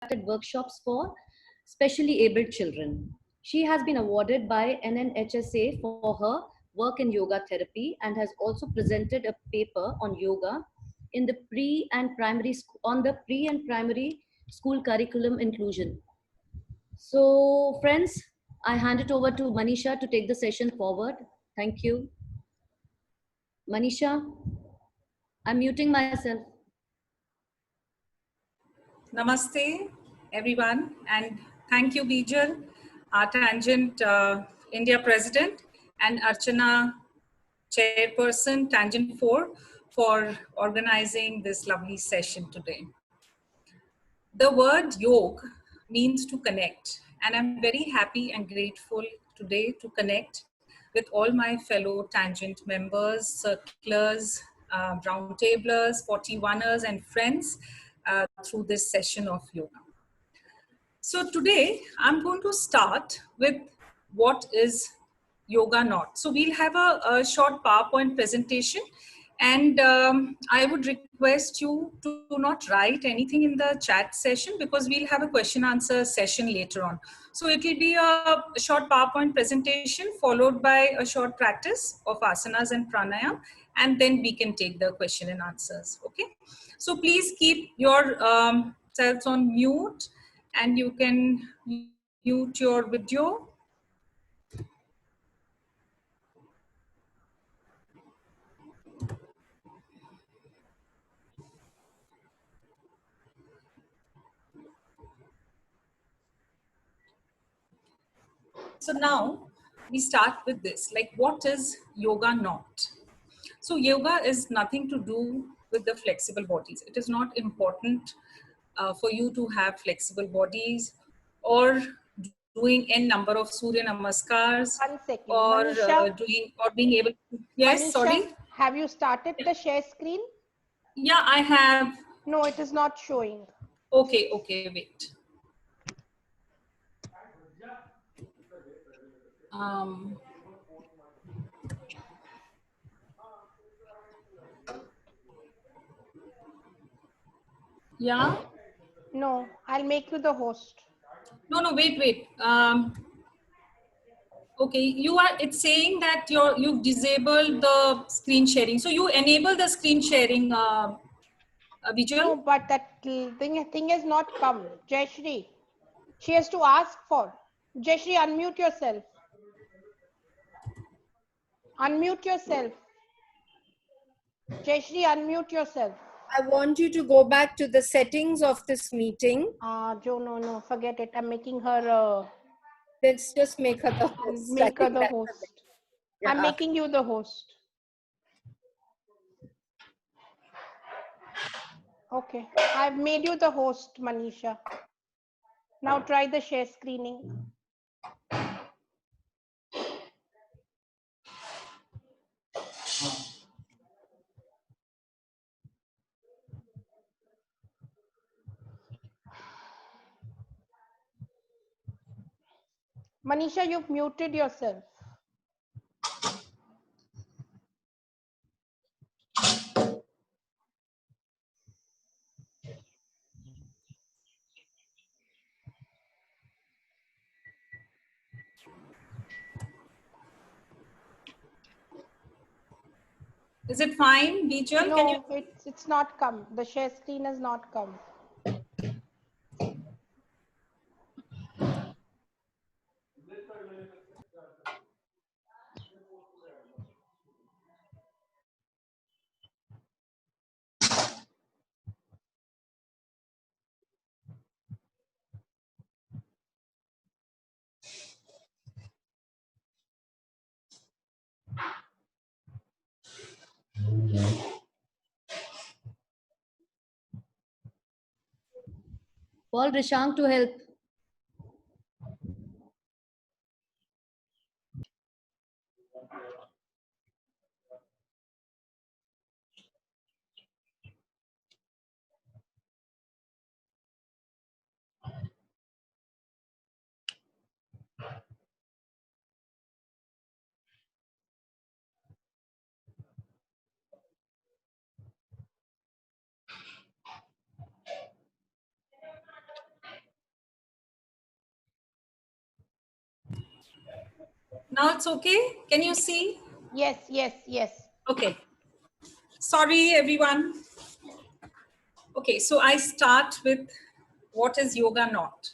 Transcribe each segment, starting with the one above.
conducted workshops for specially abled children. She has been awarded by NNHSA for her work in yoga therapy and has also presented a paper on yoga in the pre and primary school curriculum inclusion. So, friends, I hand it over to Manisha to take the session forward. Thank you. Manisha, I'm muting myself. Namaste, everyone, and thank you, Bijal, our Tangent India President, and Archana, Chairperson, Tangent 4, for organizing this lovely session today. The word yoga means to connect, and I'm very happy and grateful today to connect with all my fellow Tangent members, circlers, roundtablers, 41ers, and friends through this session of yoga. So today I'm going to start with what is yoga not. So we'll have a short PowerPoint presentation, and I would request you to not write anything in the chat session because we'll have a question answer session later on. So it will be a short PowerPoint presentation followed by a short practice of asanas and pranayam, and then we can take the question and answers. Okay. So please keep your selves on mute, and you can mute your video. So now we start with this, like what is yoga not? So yoga is nothing to do with the flexible bodies. It is not important for you to have flexible bodies or doing n number of Surya Namaskars. 1 second. Or Manisha, doing or being able to. Yes, Manisha, sorry. have you started the share screen? Yeah, I have. No, it is not showing. Okay, wait. Yeah. No, I'll make you the host. No, wait. Okay, it's saying that you've disabled the screen sharing. So you enable the screen sharing visual? No, but that thing has not come. Jayashri, she has to ask for. Jayashri, unmute yourself. Unmute yourself. Jayashri, unmute yourself. I want you to go back to the settings of this meeting. Joe, no, forget it. I'm making her. Let's just make her the host. Make her the host. Yeah. I'm making you the host. Okay, I've made you the host, Manisha. Now try the share screening. Manisha, you've muted yourself. Is it fine, Bijal? No, it's not come. The share screen has not come. Call Rishang to help. Now it's okay? Can you see? Yes, yes, yes. Okay. Sorry, everyone. Okay, so I start with what is yoga not?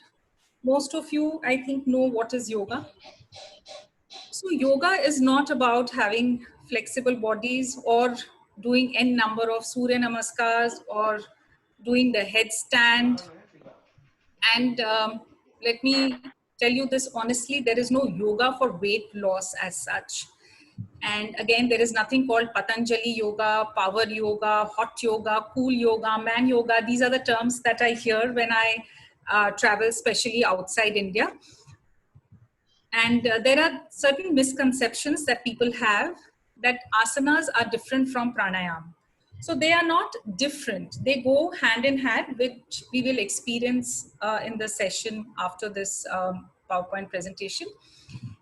Most of you, I think, know what is yoga. So yoga is not about having flexible bodies or doing n number of Surya Namaskars or doing the headstand. And let me tell you this honestly, there is no yoga for weight loss as such. And again, there is nothing called Patanjali yoga, power yoga, hot yoga, cool yoga, man yoga. These are the terms that I hear when I travel, especially outside India. And there are certain misconceptions that people have that asanas are different from pranayama. So they are not different. They go hand in hand, which we will experience in the session after this PowerPoint presentation.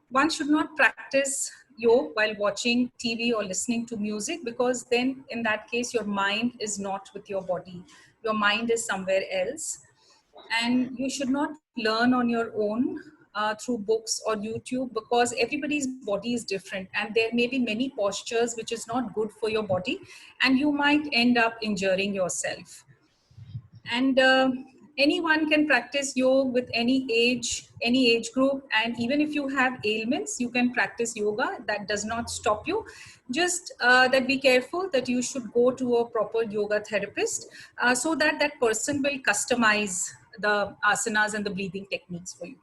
One should not practice yoga while watching TV or listening to music, because then in that case, your mind is not with your body. Your mind is somewhere else. And you should not learn on your own through books or YouTube, because everybody's body is different and there may be many postures which is not good for your body and you might end up injuring yourself. And anyone can practice yoga with any age group, and even if you have ailments you can practice yoga. That does not stop you. Just that be careful that you should go to a proper yoga therapist so that that person will customize the asanas and the breathing techniques for you.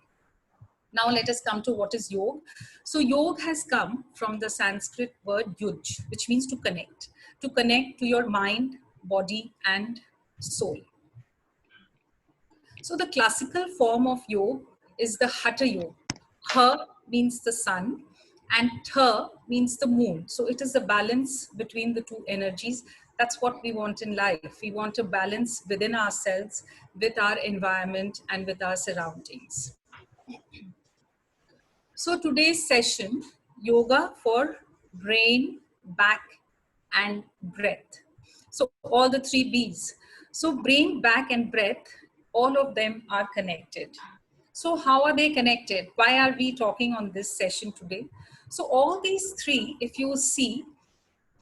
Now let us come to what is yoga. So yoga has come from the Sanskrit word yuj, which means to connect to your mind, body and soul. So the classical form of yoga is the Hatha Yoga. Ha means the sun and Tha means the moon. So it is the balance between the two energies. That's what we want in life. We want a balance within ourselves, with our environment and with our surroundings. So today's session, yoga for brain, back and breath. So all the three B's. So brain, back and breath, all of them are connected. So how are they connected? Why are we talking on this session today? So all these three, if you see,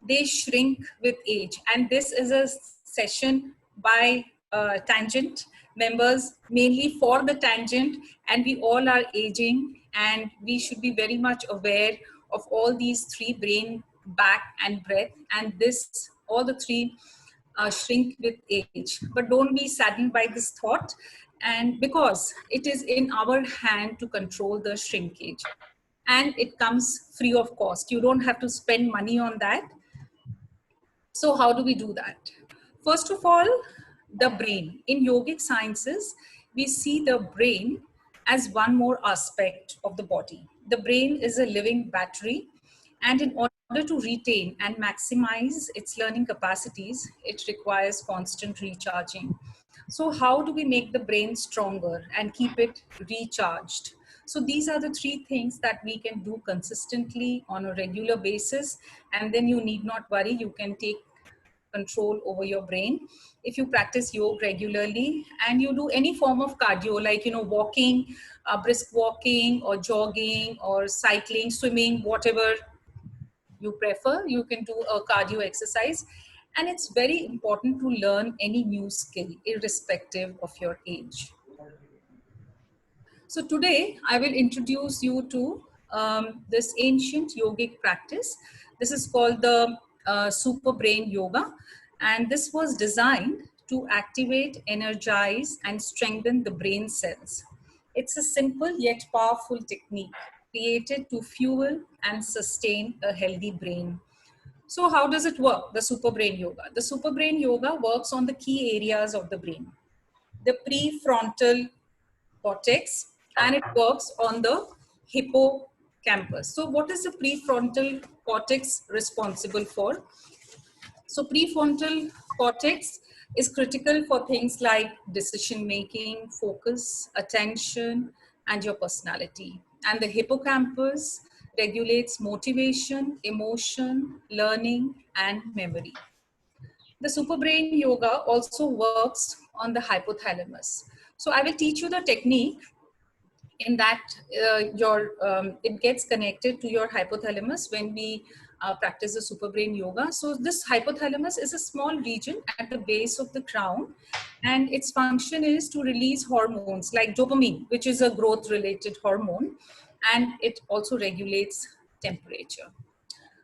they shrink with age. And this is a session by Tangent members, mainly for the Tangent, and we all are aging and we should be very much aware of all these three: brain, back and breath. And this, all the three shrink with age. But don't be saddened by this thought, and because it is in our hand to control the shrinkage, and it comes free of cost. You don't have to spend money on that. So how do we do that? First of all, the brain. In yogic sciences, we see the brain as one more aspect of the body. The brain is a living battery, and in order to retain and maximize its learning capacities, it requires constant recharging. So how do we make the brain stronger and keep it recharged? So these are the three things that we can do consistently on a regular basis, and then you need not worry. You can take control over your brain if you practice yoga regularly and you do any form of cardio, like walking, brisk walking or jogging or cycling, swimming, whatever you prefer. You can do a cardio exercise. And it's very important to learn any new skill irrespective of your age. So today I will introduce you to this ancient yogic practice. This is called the Super Brain Yoga, and this was designed to activate, energize and strengthen the brain cells. It's a simple yet powerful technique created to fuel and sustain a healthy brain. So how does it work, the Super Brain Yoga? The Super Brain Yoga works on the key areas of the brain: the prefrontal cortex, and it works on the hippocampus. So what is the prefrontal cortex responsible for? So prefrontal cortex is critical for things like decision making, focus, attention, and your personality. And the hippocampus regulates motivation, emotion, learning, and memory. The Super Brain Yoga also works on the hypothalamus. So I will teach you the technique in that it gets connected to your hypothalamus when we practice the super brain yoga. So this hypothalamus is a small region at the base of the crown, and its function is to release hormones like dopamine, which is a growth related hormone, and it also regulates temperature.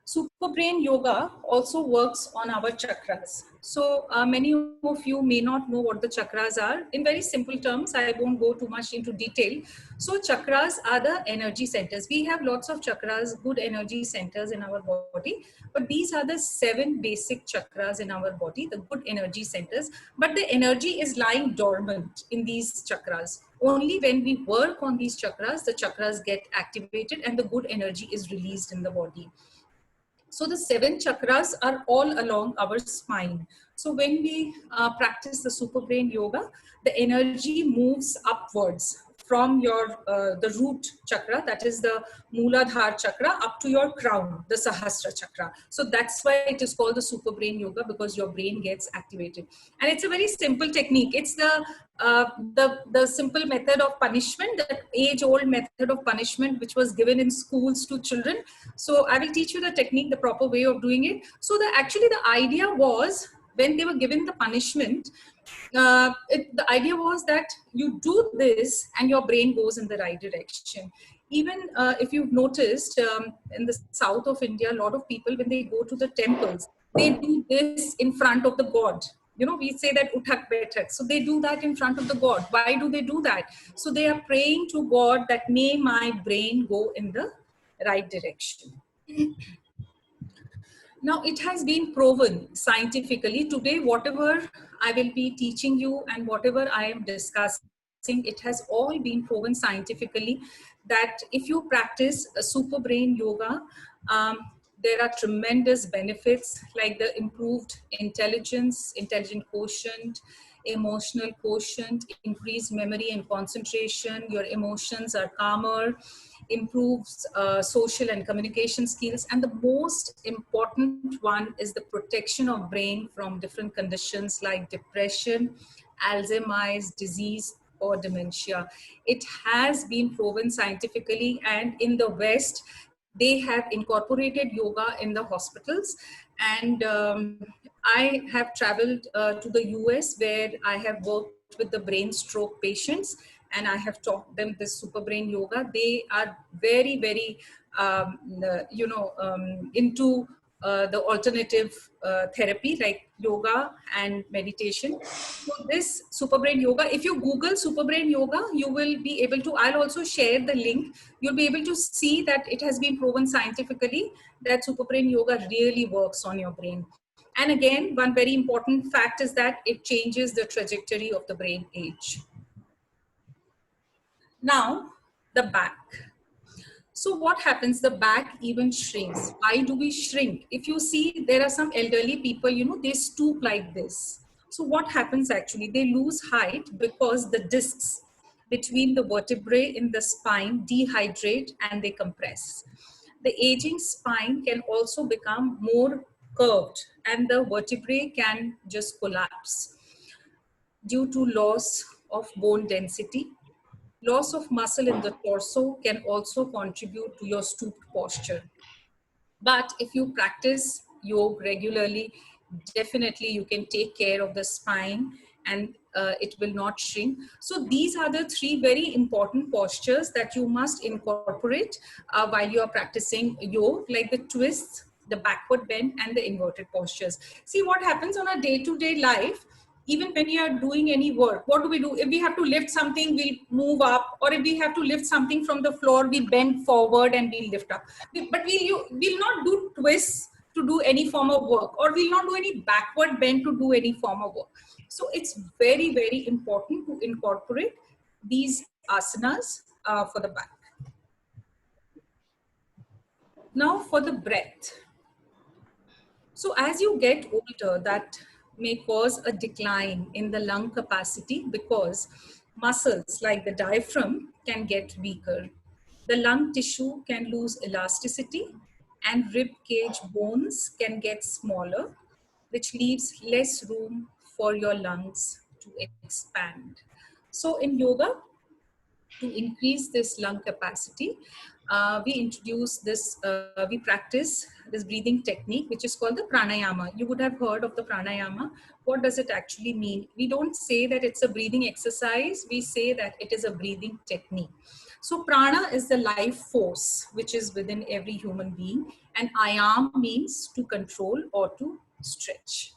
Super Brain Yoga also works on our chakras. So many of you may not know what the chakras are. In very simple terms, I won't go too much into detail. So chakras are the energy centers. We have lots of chakras, good energy centers in our body, but these are the 7 basic chakras in our body, the good energy centers. But the energy is lying dormant in these chakras. Only when we work on these chakras, the chakras get activated and the good energy is released in the body. So the 7 chakras are all along our spine. So when we practice the Super Brain Yoga, the energy moves upwards from your the root chakra, that is the Mooladhara chakra, up to your crown, the Sahasrara chakra. So that's why it is called the Super Brain Yoga, because your brain gets activated. And it's a very simple technique. It's the simple method of punishment, the age-old method of punishment which was given in schools to children. So I will teach you the technique, the proper way of doing it. So actually the idea was, when they were given the punishment, the idea was that you do this and your brain goes in the right direction. Even if you've noticed, in the south of India, a lot of people, when they go to the temples, they do this in front of the god. You know, we say that uthak baithak. So they do that in front of the god. Why do they do that? So they are praying to God that may my brain go in the right direction. Now, it has been proven scientifically. Today, whatever I will be teaching you and whatever I am discussing, it has all been proven scientifically that if you practice a Super Brain Yoga, there are tremendous benefits like the improved intelligence, intelligent quotient, emotional quotient, increased memory and concentration, your emotions are calmer, improves social and communication skills, and the most important one is the protection of brain from different conditions like depression, Alzheimer's disease, or dementia. It has been proven scientifically, and in the West, they have incorporated yoga in the hospitals. And I have traveled to the US, where I have worked with the brain stroke patients, and I have taught them this Super Brain Yoga. They are very, very, into the alternative therapy like yoga and meditation. So this Super Brain Yoga, if you Google Super Brain Yoga, you will be able to, I'll also share the link. You'll be able to see that it has been proven scientifically that Super Brain Yoga really works on your brain. And again, one very important fact is that it changes the trajectory of the brain age. Now, the back. So what happens? The back even shrinks. Why do we shrink? If you see, there are some elderly people, you know, they stoop like this. So what happens actually? They lose height because the discs between the vertebrae in the spine dehydrate and they compress. The aging spine can also become more curved and the vertebrae can just collapse due to loss of bone density. Loss of muscle in the torso can also contribute to your stooped posture. But if you practice yoga regularly, definitely you can take care of the spine and it will not shrink. So these are the 3 very important postures that you must incorporate while you are practicing yoga, like the twists, the backward bend, and the inverted postures. See what happens on a day-to-day life. Even when you are doing any work, what do we do? If we have to lift something, we'll move up, or if we have to lift something from the floor, we bend forward and we'll lift up. But we'll not do twists to do any form of work, or we'll not do any backward bend to do any form of work. So it's very, very important to incorporate these asanas for the back. Now for the breath. So as you get older, that may cause a decline in the lung capacity because muscles like the diaphragm can get weaker. The lung tissue can lose elasticity and rib cage bones can get smaller, which leaves less room for your lungs to expand. So in yoga, to increase this lung capacity, we practice this breathing technique, which is called the pranayama. You would have heard of the pranayama. What does it actually mean? We don't say that it's a breathing exercise. We say that it is a breathing technique. So prana is the life force, which is within every human being. And ayam means to control or to stretch.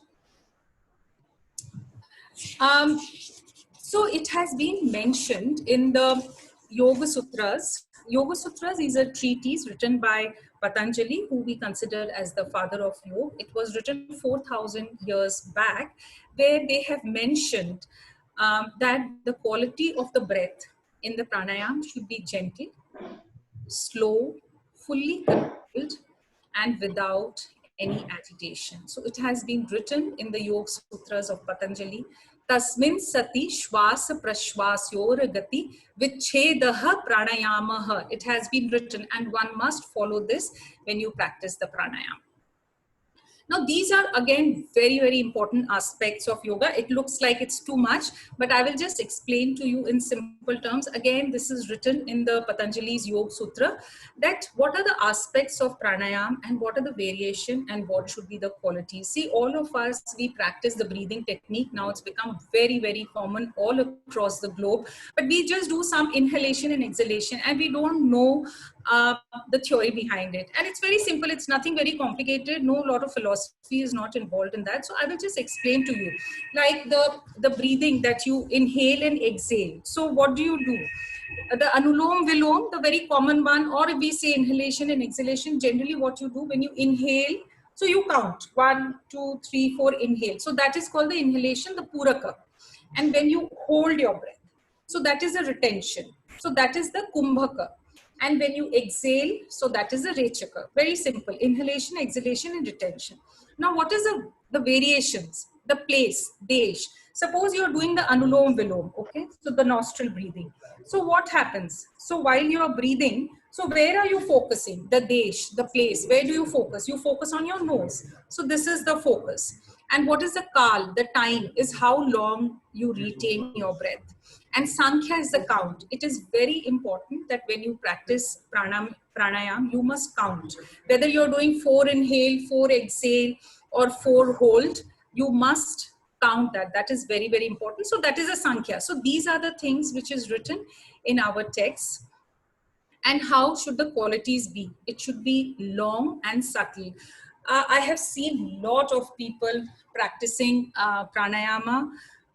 So it has been mentioned in the Yoga Sutras. Yoga Sutras is a treatise written by Patanjali, who we consider as the father of yoga. It was written 4,000 years back, where they have mentioned that the quality of the breath in the pranayam should be gentle, slow, fully controlled, and without any agitation. So it has been written in the Yoga Sutras of Patanjali. Tasmin sati shvasa prashvasyor gati vichedaha pranayamaha. It has been written, and one must follow this when you practice the pranayama. Now, these are again very, very important aspects of yoga. It looks like it's too much, but I will just explain to you in simple terms. Again, this is written in the Patanjali's Yoga Sutra, that what are the aspects of pranayam and what are the variation and what should be the qualities. See, all of us, we practice the breathing technique. Now it's become very, very common all across the globe, but we just do some inhalation and exhalation, and we don't know the theory behind it. And it's very simple. It's nothing very complicated. No lot of philosophy is not involved in that. So I will just explain to you, like the breathing that you inhale and exhale. So what do you do? The anulom vilom, the very common one, or if we say inhalation and exhalation, generally what you do when you inhale, so you count 1, 2, 3, 4, inhale. So that is called the inhalation, the puraka. And when you hold your breath, so that is a retention. So that is the kumbhaka. And when you exhale, so that is the rechaka. Very simple. Inhalation, exhalation, and retention. Now, what is the variations? The place, desh. Suppose you are doing the anulom vilom, okay? So the nostril breathing. So what happens? So while you are breathing, so where are you focusing? The desh, the place. Where do you focus? You focus on your nose. So this is the focus. And what is the kal? The time is how long you retain your breath. And Sankhya is the count. It is very important that when you practice pranayam, you must count. Whether you're doing 4 inhale, 4 exhale, or 4 hold, you must count that. That is very, very important. So that is a Sankhya. So these are the things which is written in our text. And how should the qualities be? It should be long and subtle. I have seen a lot of people practicing pranayama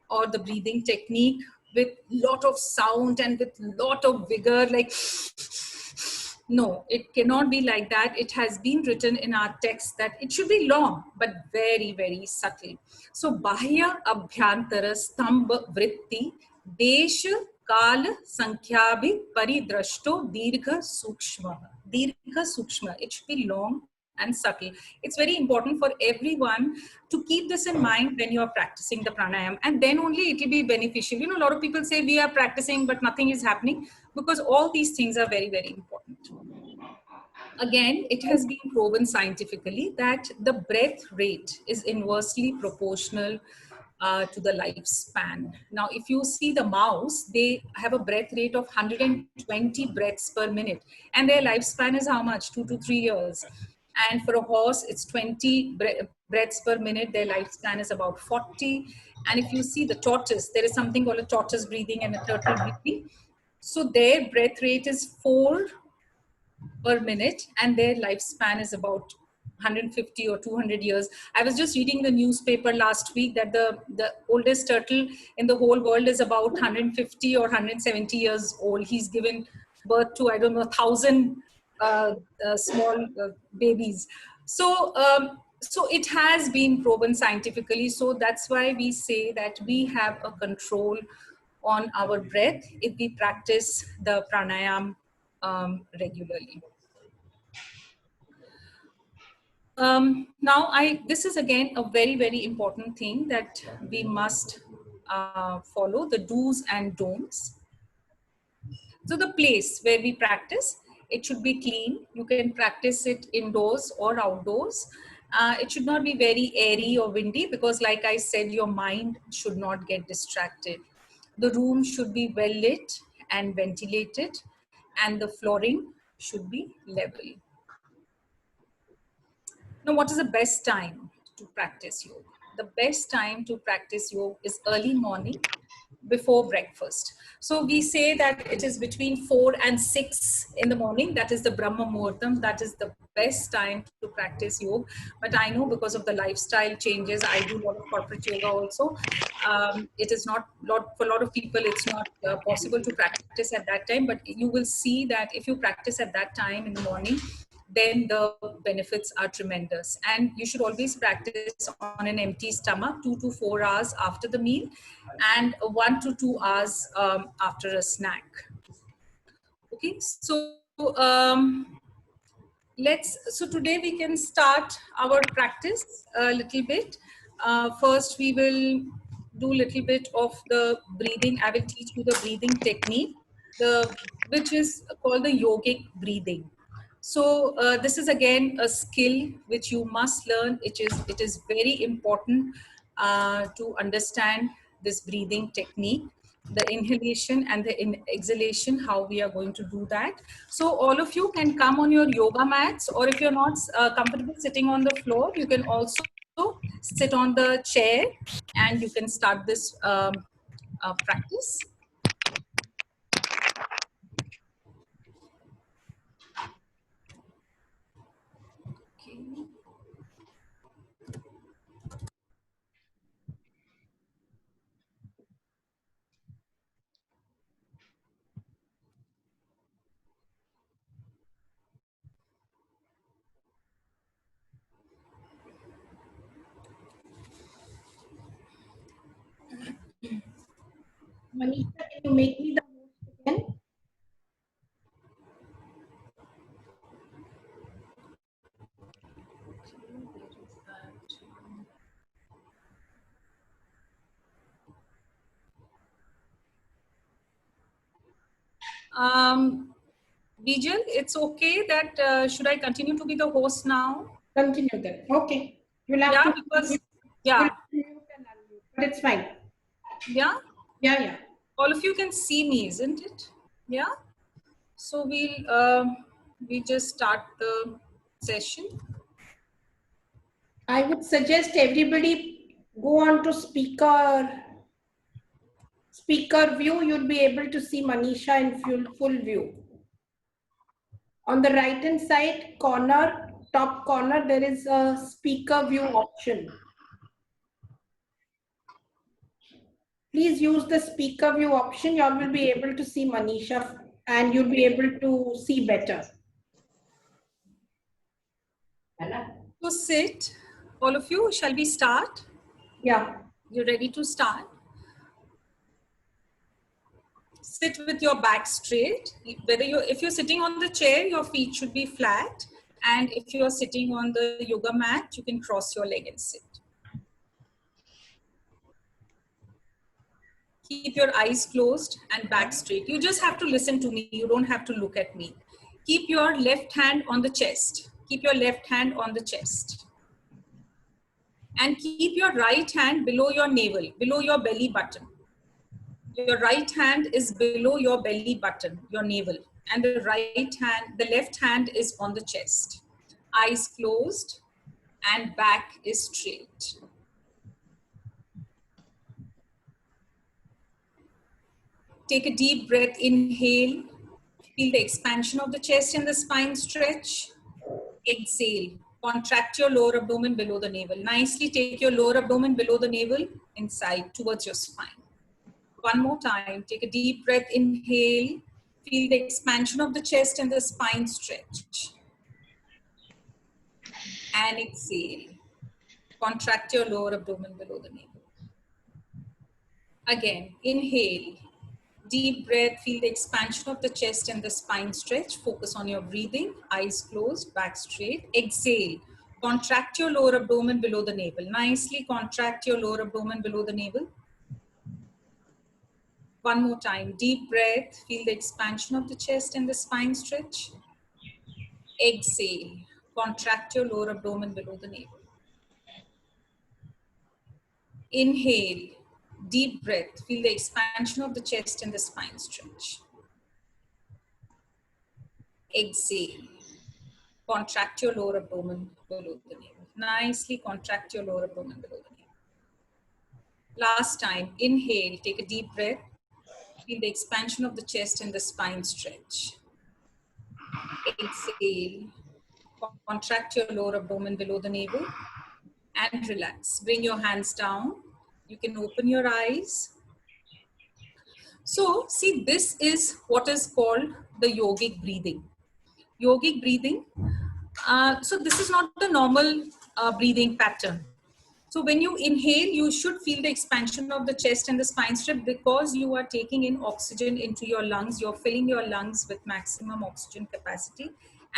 or the breathing technique with lot of sound and with lot of vigor, like no, it cannot be like that. It has been written in our text that it should be long, but very, very subtle. So bahya abhyantara stambha vritti desh kal sankhyabi paridrashto dirgha sukshma. Dirgha sukshma. It should be long and subtle. It's very important for everyone to keep this in mind when you are practicing the pranayam, and then only it will be beneficial. You know, a lot of people say we are practicing but nothing is happening, because all these things are very, very important. Again, it has been proven scientifically that the breath rate is inversely proportional to the lifespan. Now, if you see the mouse, they have a breath rate of 120 breaths per minute, and their lifespan is how much? 2 to 3 years. And for a horse, it's 20 breaths per minute. Their lifespan is about 40. And if you see the tortoise, there is something called a tortoise breathing and a turtle breathing. So their breath rate is 4 per minute, and their lifespan is about 150 or 200 years. I was just reading the newspaper last week that the oldest turtle in the whole world is about 150 or 170 years old. He's given birth to, I don't know, 1,000 small babies. So it has been proven scientifically. So that's why we say that we have a control on our breath if we practice the pranayam regularly. Now, this is again a very, very important thing that we must follow, the do's and don'ts. So the place where we practice, it should be clean. You can practice it indoors or outdoors. It should not be very airy or windy, because like I said, your mind should not get distracted. The room should be well lit and ventilated, and the flooring should be level. Now, what is the best time to practice yoga? The best time to practice yoga is early morning before breakfast. So we say that it is between 4 and 6 in the morning. That is the Brahma Muhurtam. That is the best time to practice yoga. But I know because of the lifestyle changes, I do a lot of corporate yoga also. It is not for a lot of people, it's not possible to practice at that time. But you will see that if you practice at that time in the morning, then the benefits are tremendous. And you should always practice on an empty stomach, 2 to 4 hours after the meal, and 1 to 2 hours after a snack. Okay, so so today we can start our practice a little bit. First, we will do a little bit of the breathing. I will teach you the breathing technique, which is called the yogic breathing. So this is again a skill which you must learn. It is very important to understand this breathing technique, the inhalation and the exhalation, how we are going to do that. So all of you can come on your yoga mats, or if you're not comfortable sitting on the floor, you can also sit on the chair and you can start this practice. Okay. Manisha, can you make me the host again? Vijay, it's okay that should I continue to be the host now? Continue then. Okay. You'll have Yeah, to because yeah, mute and unmute, but it's fine. yeah, Yeah. all of you can see me, isn't it? Yeah. So we just start the session. I would suggest everybody go on to speaker view. You'll be able to see Manisha in full view. On the right hand side corner, top corner, there is a speaker view option. Please use the speaker view option. You all will be able to see Manisha and you'll be able to see better. So sit, all of you. Shall we start? Yeah. You ready to start? Sit with your back straight. If you're sitting on the chair, your feet should be flat. And if you're sitting on the yoga mat, you can cross your leg and sit. Keep your eyes closed and back straight. You just have to listen to me. You don't have to look at me. Keep your left hand on the chest. Keep your left hand on the chest. And keep your right hand below your navel, below your belly button. Your right hand is below your belly button, your navel. And the left hand is on the chest. Eyes closed and back is straight. Take a deep breath, inhale. Feel the expansion of the chest and the spine stretch. Exhale. Contract your lower abdomen below the navel. Nicely take your lower abdomen below the navel, inside towards your spine. One more time. Take a deep breath, inhale. Feel the expansion of the chest and the spine stretch. And exhale. Contract your lower abdomen below the navel. Again, inhale. Deep breath, feel the expansion of the chest and the spine stretch. Focus on your breathing, eyes closed, back straight. Exhale. Contract your lower abdomen below the navel. Nicely contract your lower abdomen below the navel. One more time. Deep breath, feel the expansion of the chest and the spine stretch. Exhale. Contract your lower abdomen below the navel. Inhale. Deep breath, feel the expansion of the chest and the spine stretch. exhale. Contract your lower abdomen below the navel. Nicely contract your lower abdomen below the navel. Last time, inhale, take a deep breath. Feel the expansion of the chest and the spine stretch. Exhale, contract your lower abdomen below the navel and relax. Bring your hands down. You can open your eyes. So, see, this is what is called the yogic breathing. Yogic breathing. So this is not the normal breathing pattern. So when you inhale, you should feel the expansion of the chest and the spine strip because you are taking in oxygen into your lungs. You're filling your lungs with maximum oxygen capacity.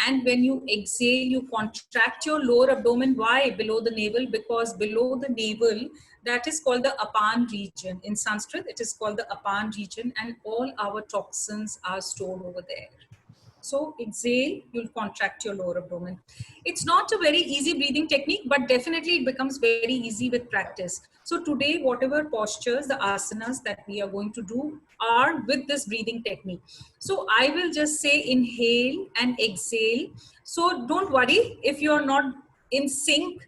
And when you exhale, you contract your lower abdomen. Why? Below the navel, because below the navel, that is called the Apan region. In Sanskrit, it is called the Apan region, and all our toxins are stored over there. So exhale, you'll contract your lower abdomen. It's not a very easy breathing technique, but definitely it becomes very easy with practice. So today, whatever postures, the asanas that we are going to do are with this breathing technique. So I will just say inhale and exhale. So don't worry if you're not in sync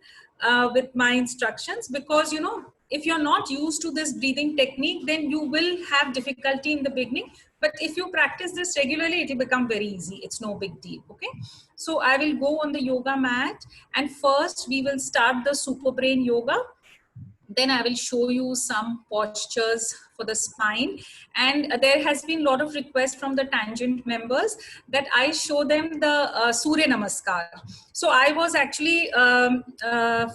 with my instructions, because you know, if you're not used to this breathing technique, then you will have difficulty in the beginning. But if you practice this regularly, it will become very easy. It's no big deal. Okay. So I will go on the yoga mat, and first we will start the super brain yoga. Then I will show you some postures for the spine. And there has been a lot of requests from the Tangent members that I show them the Surya Namaskar. So I was actually,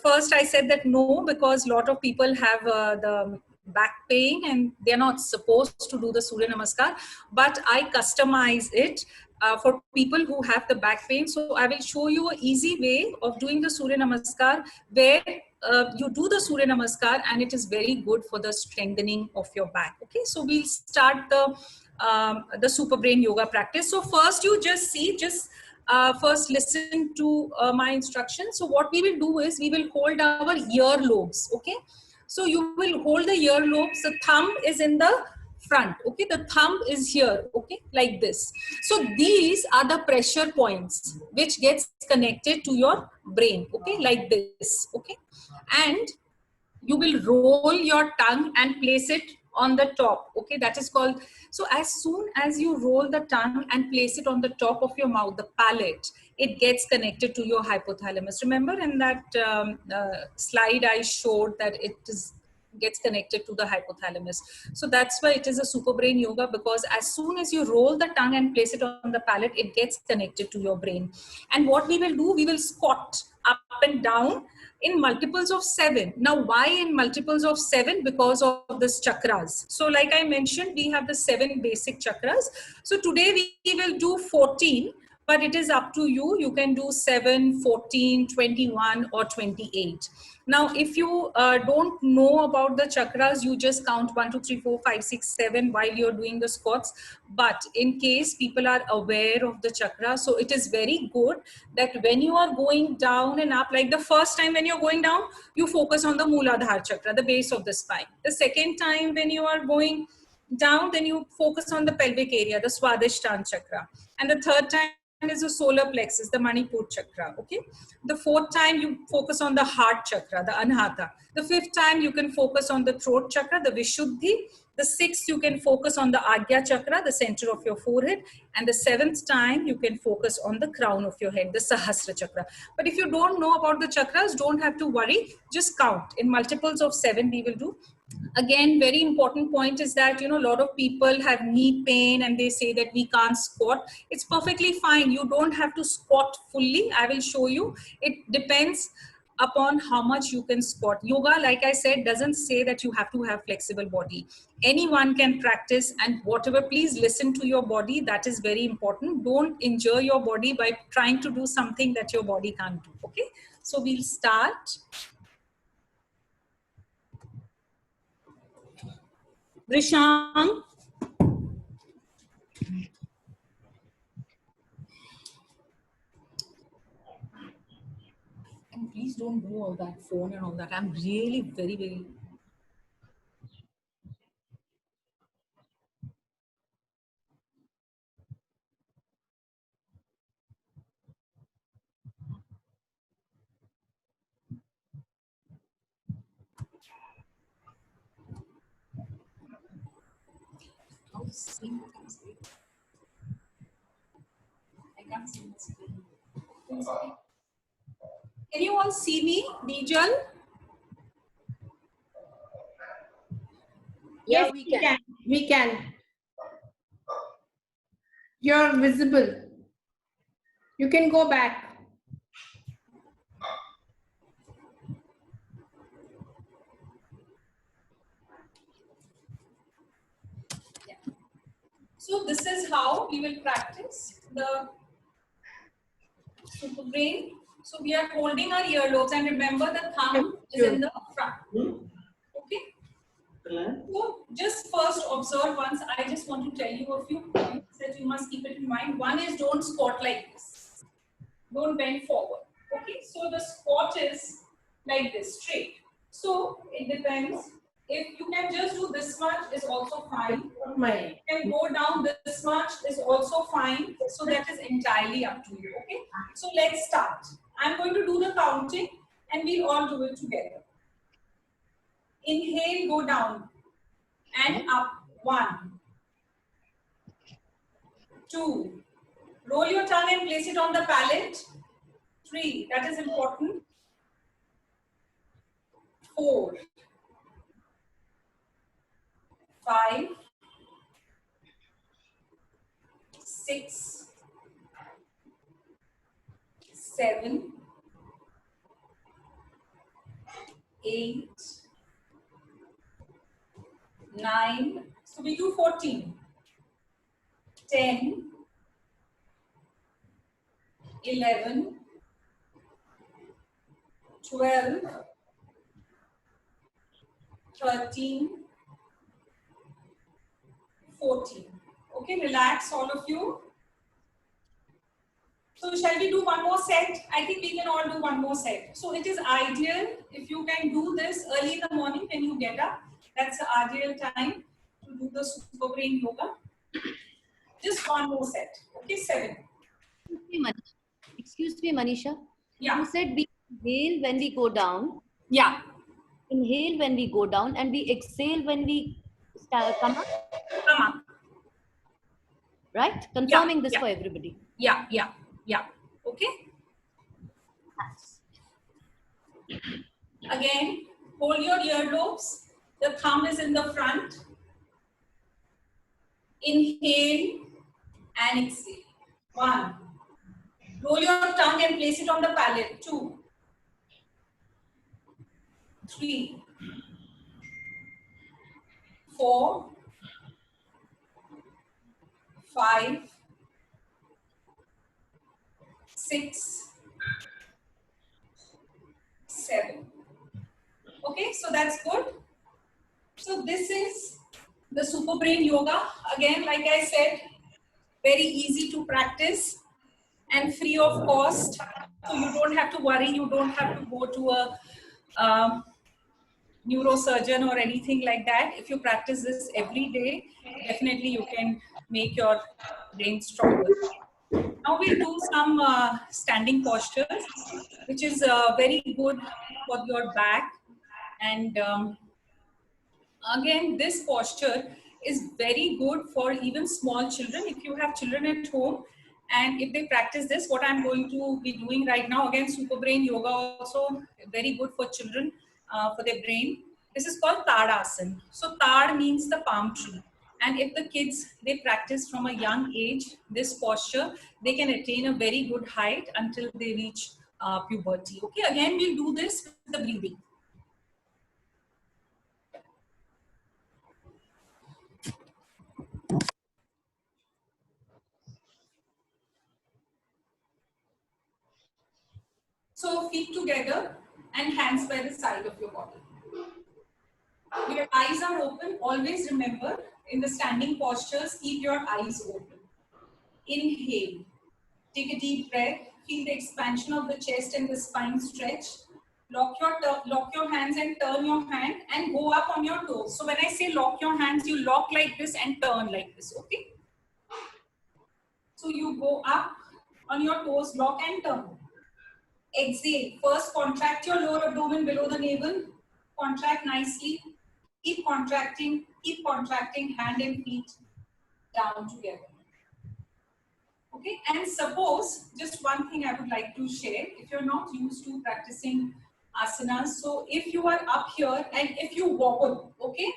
first I said that no, because a lot of people have the back pain and they're not supposed to do the Surya Namaskar, but I customize it for people who have the back pain. So I will show you an easy way of doing the Surya Namaskar where you do the Surya Namaskar and it is very good for the strengthening of your back. Okay, so we'll start the super brain yoga practice. So first you just see, first listen to my instructions. So what we will do is we will hold our ear lobes. Okay, so you will hold the ear lobes. The thumb is in the front. Okay, the thumb is here. Okay, like this. So these are the pressure points which gets connected to your brain. Okay, like this. Okay, and you will roll your tongue and place it on the top. Okay, that is called. So as soon as you roll the tongue and place it on the top of your mouth, the palate, it gets connected to your hypothalamus. Remember in that slide I showed that it is gets connected to the hypothalamus. So that's why it is a super brain yoga, because as soon as you roll the tongue and place it on the palate, it gets connected to your brain. And what we will do, we will squat up and down in multiples of 7. Now, why in multiples of 7? Because of this chakras. So like I mentioned, we have the 7 basic chakras. So today we will do 14, but it is up to you. You can do 7, 14, 21 or 28. Now, if you don't know about the chakras, you just count 1, 2, 3, 4, 5, 6, 7 while you're doing the squats. But in case people are aware of the chakra, so it is very good that when you are going down and up, like the first time when you're going down, you focus on the Mooladhara chakra, the base of the spine. The second time when you are going down, then you focus on the pelvic area, the Swadhisthana chakra. And the third time is the solar plexus, the Manipur chakra. Okay. The fourth time you focus on the heart chakra, the Anahata. The fifth time you can focus on the throat chakra, the Vishuddhi. The sixth you can focus on the Agya chakra, the center of your forehead. And the seventh time you can focus on the crown of your head, the Sahasra chakra. But if you don't know about the chakras, don't have to worry. Just count. In multiples of 7 we will do. Again, very important point is that, you know, a lot of people have knee pain and they say that we can't squat. It's perfectly fine. You don't have to squat fully. I will show you. It depends upon how much you can squat. Yoga, like I said, doesn't say that you have to have flexible body. Anyone can practice, and whatever, please listen to your body. That is very important. Don't injure your body by trying to do something that your body can't do. Okay. So we'll start. Rishang. And please don't do all that phone and all that. I'm really very, very seeing things. I can't see the screen. Can you all see me, Bijal? Yeah, Yes, we we can. can. We can. You're visible. You can go back. So this is how we will practice the super brain. So we are holding our earlobes, and remember the thumb is in the front. Okay. So just first observe once. I just want to tell you a few points that you must keep it in mind. One is don't squat like this. Don't bend forward. Okay. So the squat is like this, straight. So it depends. If you can just do this much is also fine. My. Can go down this much is also fine. So that is entirely up to you. Okay. So let's start. I'm going to do the counting and we'll all do it together. Inhale, go down and up. 1, 2. Roll your tongue and place it on the palate. 3. That is important. 4, 5, 6, 7, 8, 9. So we do 14. 10, 11, 12, 13, 14. Okay, relax all of you. So shall we do one more set? I think we can all do one more set. So it is ideal if you can do this early in the morning when you get up. That's the ideal time to do the super brain yoga. Just one more set. Okay, 7. Excuse me, Manisha. Yeah. You said we inhale when we go down. Yeah. Inhale when we go down, and we exhale when we come up. Come up. Right? Confirming this yeah. for everybody. Yeah. Okay. Again, hold your earlobes. The thumb is in the front. Inhale and exhale. 1. Roll your tongue and place it on the palate. 2, 3, 4, 5, 6, 7. Okay, so that's good. So this is the super brain yoga. Again, like I said, very easy to practice and free of cost. So you don't have to worry. You don't have to go to a neurosurgeon or anything like that. If you practice this every day, definitely you can make your brain stronger. Now we'll do some standing postures, which is very good for your back. And again, this posture is very good for even small children. If you have children at home and if they practice this, what I'm going to be doing right now, again, super brain yoga also very good for children, for their brain. This is called Tadasana. So Tad means the palm tree. And if the kids, they practice from a young age, this posture, they can attain a very good height until they reach puberty. Okay, again, we'll do this with the breathing. So feet together and hands by the side of your body. Your eyes are open. Always remember, in the standing postures, keep your eyes open. Inhale. Take a deep breath. Feel the expansion of the chest and the spine stretch. Lock your hands and turn your hand and go up on your toes. So when I say lock your hands, you lock like this and turn like this, okay? So you go up on your toes, lock and turn. Exhale. First, contract your lower abdomen below the navel. Contract nicely. Keep contracting, hand and feet. down together. Okay, and suppose, just one thing I would like to share, if you're not used to practicing asanas, so if you are up here and if you wobble, okay,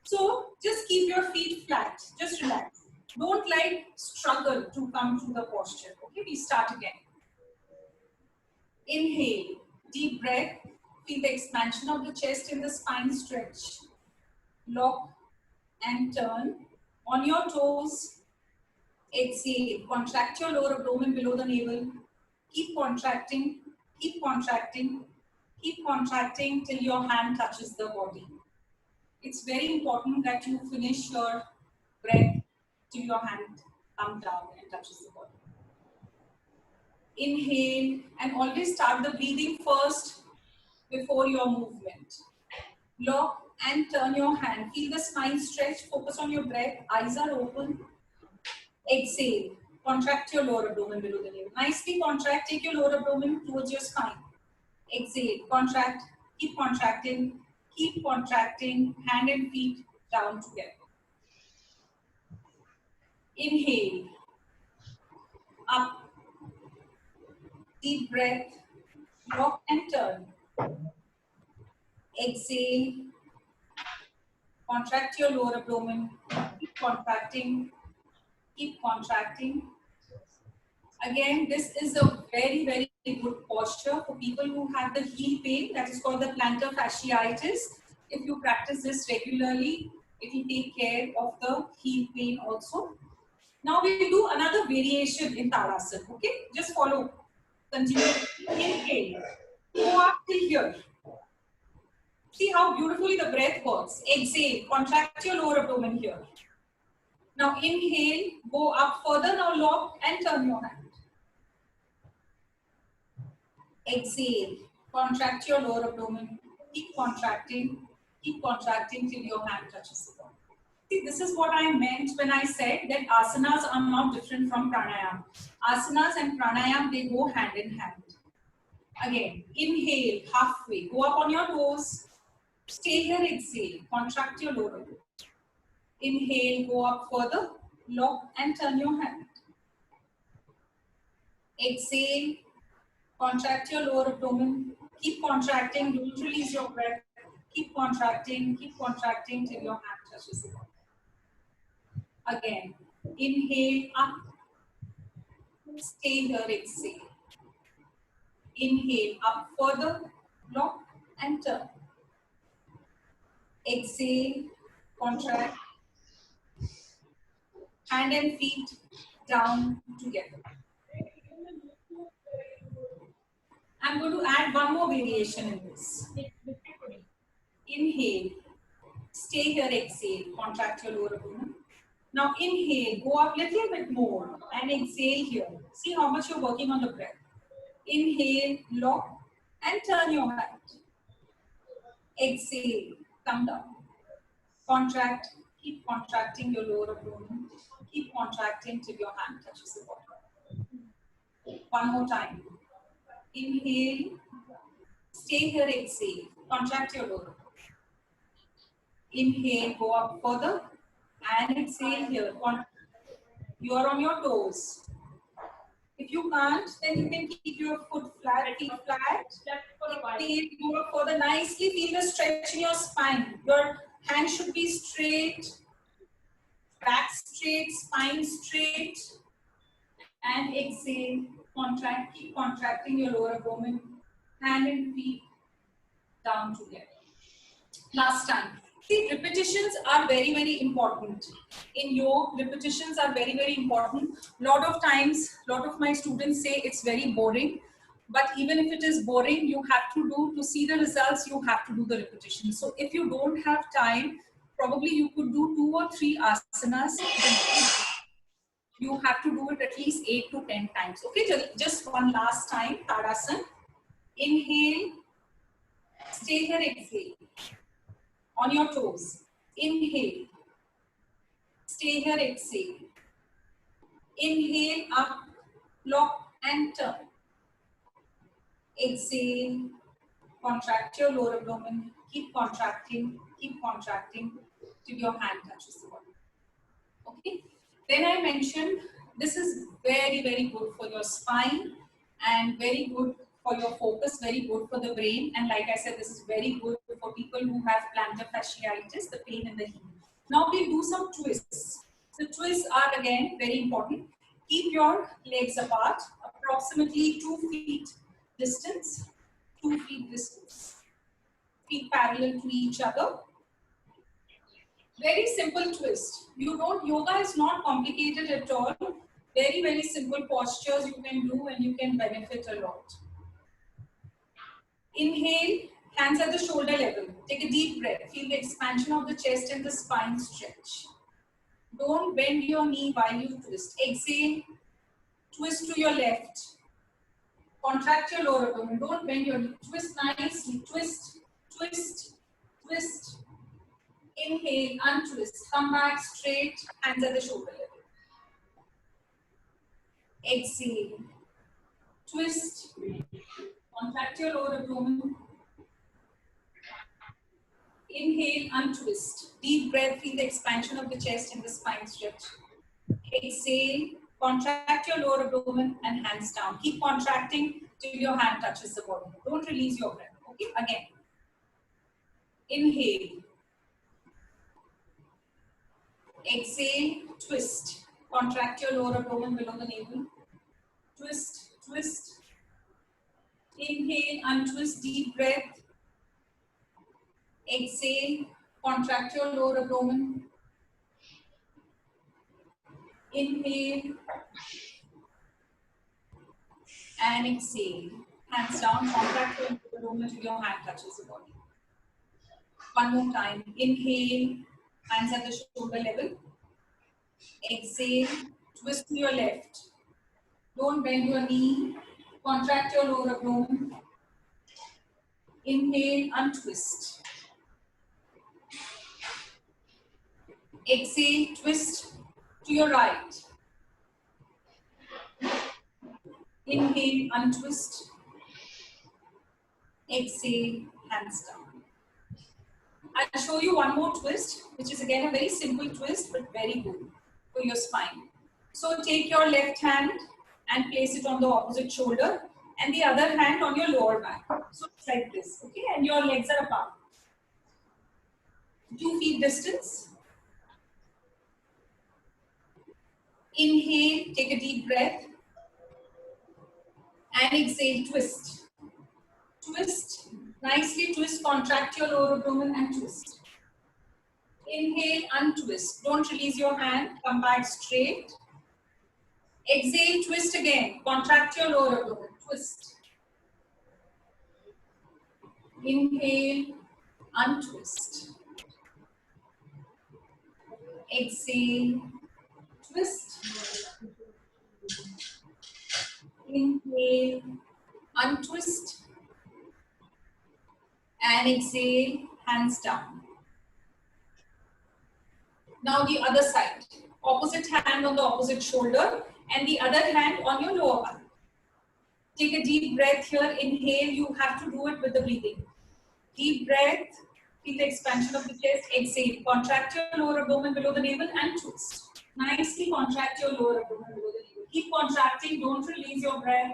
so just keep your feet flat, just relax. Don't like struggle to come to the posture. Okay, we start again. Inhale, deep breath, feel the expansion of the chest in the spine stretch. Lock and turn on your toes. Exhale, contract your lower abdomen below the navel. Keep contracting, keep contracting, keep contracting till your hand touches the body. It's very important that you finish your breath till your hand comes down and touches the body. Inhale and always start the breathing first before your movement. Lock and turn your hand. Feel the spine stretch. Focus on your breath. Eyes are open. Exhale. Contract your lower abdomen below the navel. Nicely contract. Take your lower abdomen towards your spine. Exhale. Contract. Keep contracting. Keep contracting. Hand and feet down together. Inhale. Up. Deep breath. Lock and turn. Exhale. Contract your lower abdomen. Keep contracting. Keep contracting. Again, this is a very, very good posture for people who have the heel pain, that is called the plantar fasciitis. If you practice this regularly, it will take care of the heel pain also. Now we will do another variation in Tadasana. Okay, just follow. Continue. Inhale. Go up till here. See how beautifully the breath works. Exhale. Contract your lower abdomen here. Now inhale. Go up further. Now lock and turn your hand. Exhale. Contract your lower abdomen. Keep contracting till your hand touches the body. See, this is what I meant when I said that asanas are not different from pranayam. Asanas and pranayam, they go hand in hand. Again, inhale halfway. Go up on your toes. Stay here, exhale. Contract your lower abdomen. Inhale, go up further. Lock and turn your hand. Exhale. Contract your lower abdomen. Keep contracting. Don't release your breath. Keep contracting till your hand touches the body. Again, inhale up. Stay here, exhale. Inhale up further. Lock and turn. Exhale. Contract. Hand and feet down together. I'm going to add one more variation in this. Inhale, stay here, exhale, contract your lower abdomen. Now inhale, go up a little bit more and exhale here. See how much you're working on the breath. Inhale, lock and turn your hand. Exhale, come down. Contract, keep contracting your lower abdomen. Keep contracting till your hand touches the bottom. One more time. Inhale, stay here, exhale, contract your lower. Inhale, go up further and exhale here. You are on your toes. If you can't, then you can keep your foot flat, feet flat. Inhale, go up further nicely. Feel the stretch in your spine. Your hand should be straight, back straight, spine straight. And exhale, contract, keep contracting your lower abdomen. Hand and feet down together. Last time. See, repetitions are very, very important. In yoga, repetitions are very, very important. Lot of times, lot of my students say it's very boring. But even if it is boring, you have to see the results, you have to do the repetition. So if you don't have time, probably you could do 2 or 3 asanas. You have to do it at least 8 to 10 times. Okay, just one last time, Tadasana. Inhale, stay here, exhale. On your toes. Inhale, stay here, exhale. Inhale, up, lock and turn. Exhale, contract your lower abdomen. Keep contracting till your hand touches the bottom. Okay. Then I mentioned this is very, very good for your spine and very good for your focus, very good for the brain. And like I said, this is very good for people who have plantar fasciitis, the pain in the heel. Now we do some twists. The twists are again very important. Keep your legs apart, approximately 2 feet distance, 2 feet distance. Feet parallel to each other. Very simple twist. Yoga is not complicated at all. Very, very simple postures you can do and you can benefit a lot. Inhale, hands at the shoulder level. Take a deep breath. Feel the expansion of the chest and the spine stretch. Don't bend your knee while you twist. Exhale, twist to your left. Contract your lower abdomen. Don't bend your knee. Twist nicely. Twist, twist, twist. Inhale, untwist. Come back straight, hands at the shoulder level. Exhale, twist. Contract your lower abdomen. Inhale, untwist. Deep breath, feel the expansion of the chest and the spine stretch. Exhale, contract your lower abdomen and hands down. Keep contracting till your hand touches the body. Don't release your breath. Okay, again. Inhale. Exhale, twist. Contract your lower abdomen below the navel. Twist, twist. Inhale, untwist, deep breath. Exhale, contract your lower abdomen. Inhale. And exhale. Hands down, contract your lower abdomen till your hand touches the body. One more time. Inhale, hands at the shoulder level. Exhale, twist to your left. Don't bend your knee. Contract your lower abdomen. Inhale, untwist. Exhale, twist to your right. Inhale, untwist. Exhale, hands down. I'll show you one more twist, which is again a very simple twist, but very good for your spine. So take your left hand and place it on the opposite shoulder and the other hand on your lower back. So it's like this, okay? And your legs are apart. 2 feet distance. Inhale, take a deep breath. And exhale, twist. Twist. Nicely twist, contract your lower abdomen and twist. Inhale, untwist. Don't release your hand. Come back straight. Exhale, twist again. Contract your lower abdomen. Twist. Inhale, untwist. Exhale, twist. Inhale, untwist. And exhale, hands down. Now the other side. Opposite hand on the opposite shoulder and the other hand on your lower back. Take a deep breath here. Inhale, you have to do it with the breathing. Deep breath, feel the expansion of the chest. Exhale, contract your lower abdomen below the navel and twist. Nicely contract your lower abdomen below the navel. Keep contracting, don't release your breath.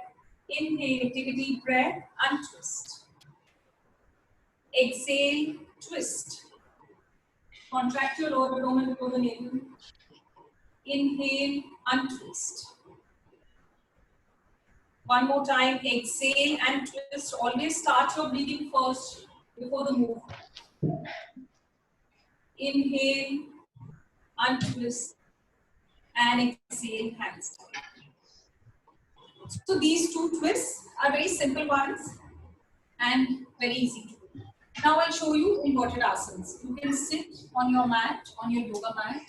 Inhale, take a deep breath, untwist. Exhale, twist. Contract your lower abdomen below the navel. Inhale, untwist. One more time, exhale and twist. Always start your breathing first before the move. Inhale, untwist, and exhale, hands down. So these two twists are very simple ones and very easy to do. Now I'll show you inverted asanas. You can sit on your mat, on your yoga mat.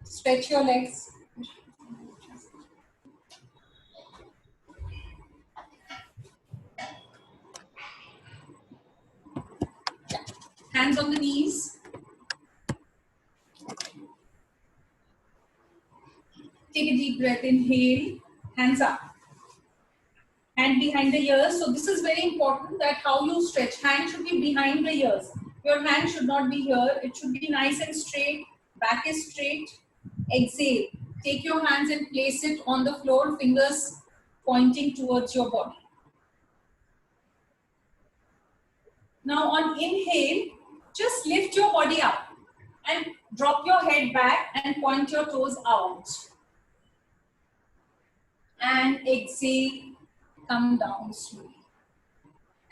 Stretch your legs. Hands on the knees. Take a deep breath, inhale, hands up. Hand behind the ears. So this is very important that how you stretch. Hand should be behind the ears. Your hand should not be here. It should be nice and straight. back is straight. Exhale. Take your hands and place it on the floor, fingers pointing towards your body. Now on inhale, just lift your body up and drop your head back and point your toes out. And exhale, come down slowly.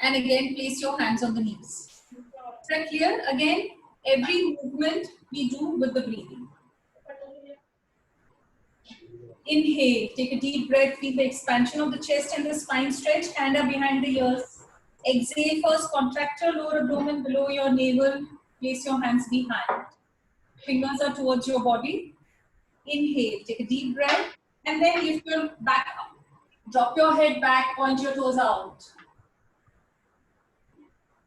And again, place your hands on the knees. Is that clear? Again, every movement we do with the breathing. Inhale, take a deep breath, feel the expansion of the chest and the spine stretch, hand up behind the ears. Exhale first, contract your lower abdomen below your navel, place your hands behind. Fingers are towards your body. Inhale, take a deep breath, and then lift your back up. Drop your head back, point your toes out.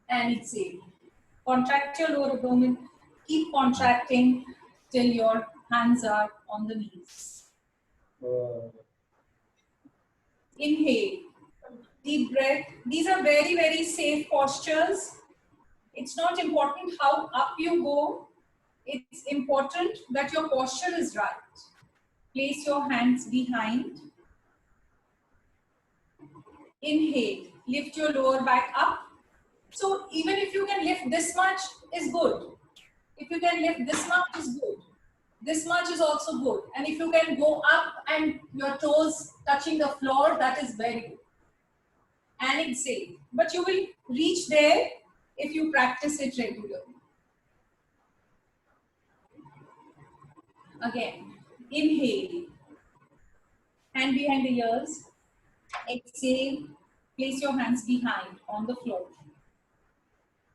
And exhale. Contract your lower abdomen. Keep contracting till your hands are on the knees. Inhale. Deep breath. These are very, very safe postures. It's not important how up you go. It's important that your posture is right. Place your hands behind. Inhale. Lift your lower back up. So even if you can lift this much is good. If you can lift this much is good. This much is also good. And if you can go up and your toes touching the floor, that is very good. And exhale. But you will reach there if you practice it regularly. Again, inhale. Hand behind the ears. Exhale. Place your hands behind on the floor.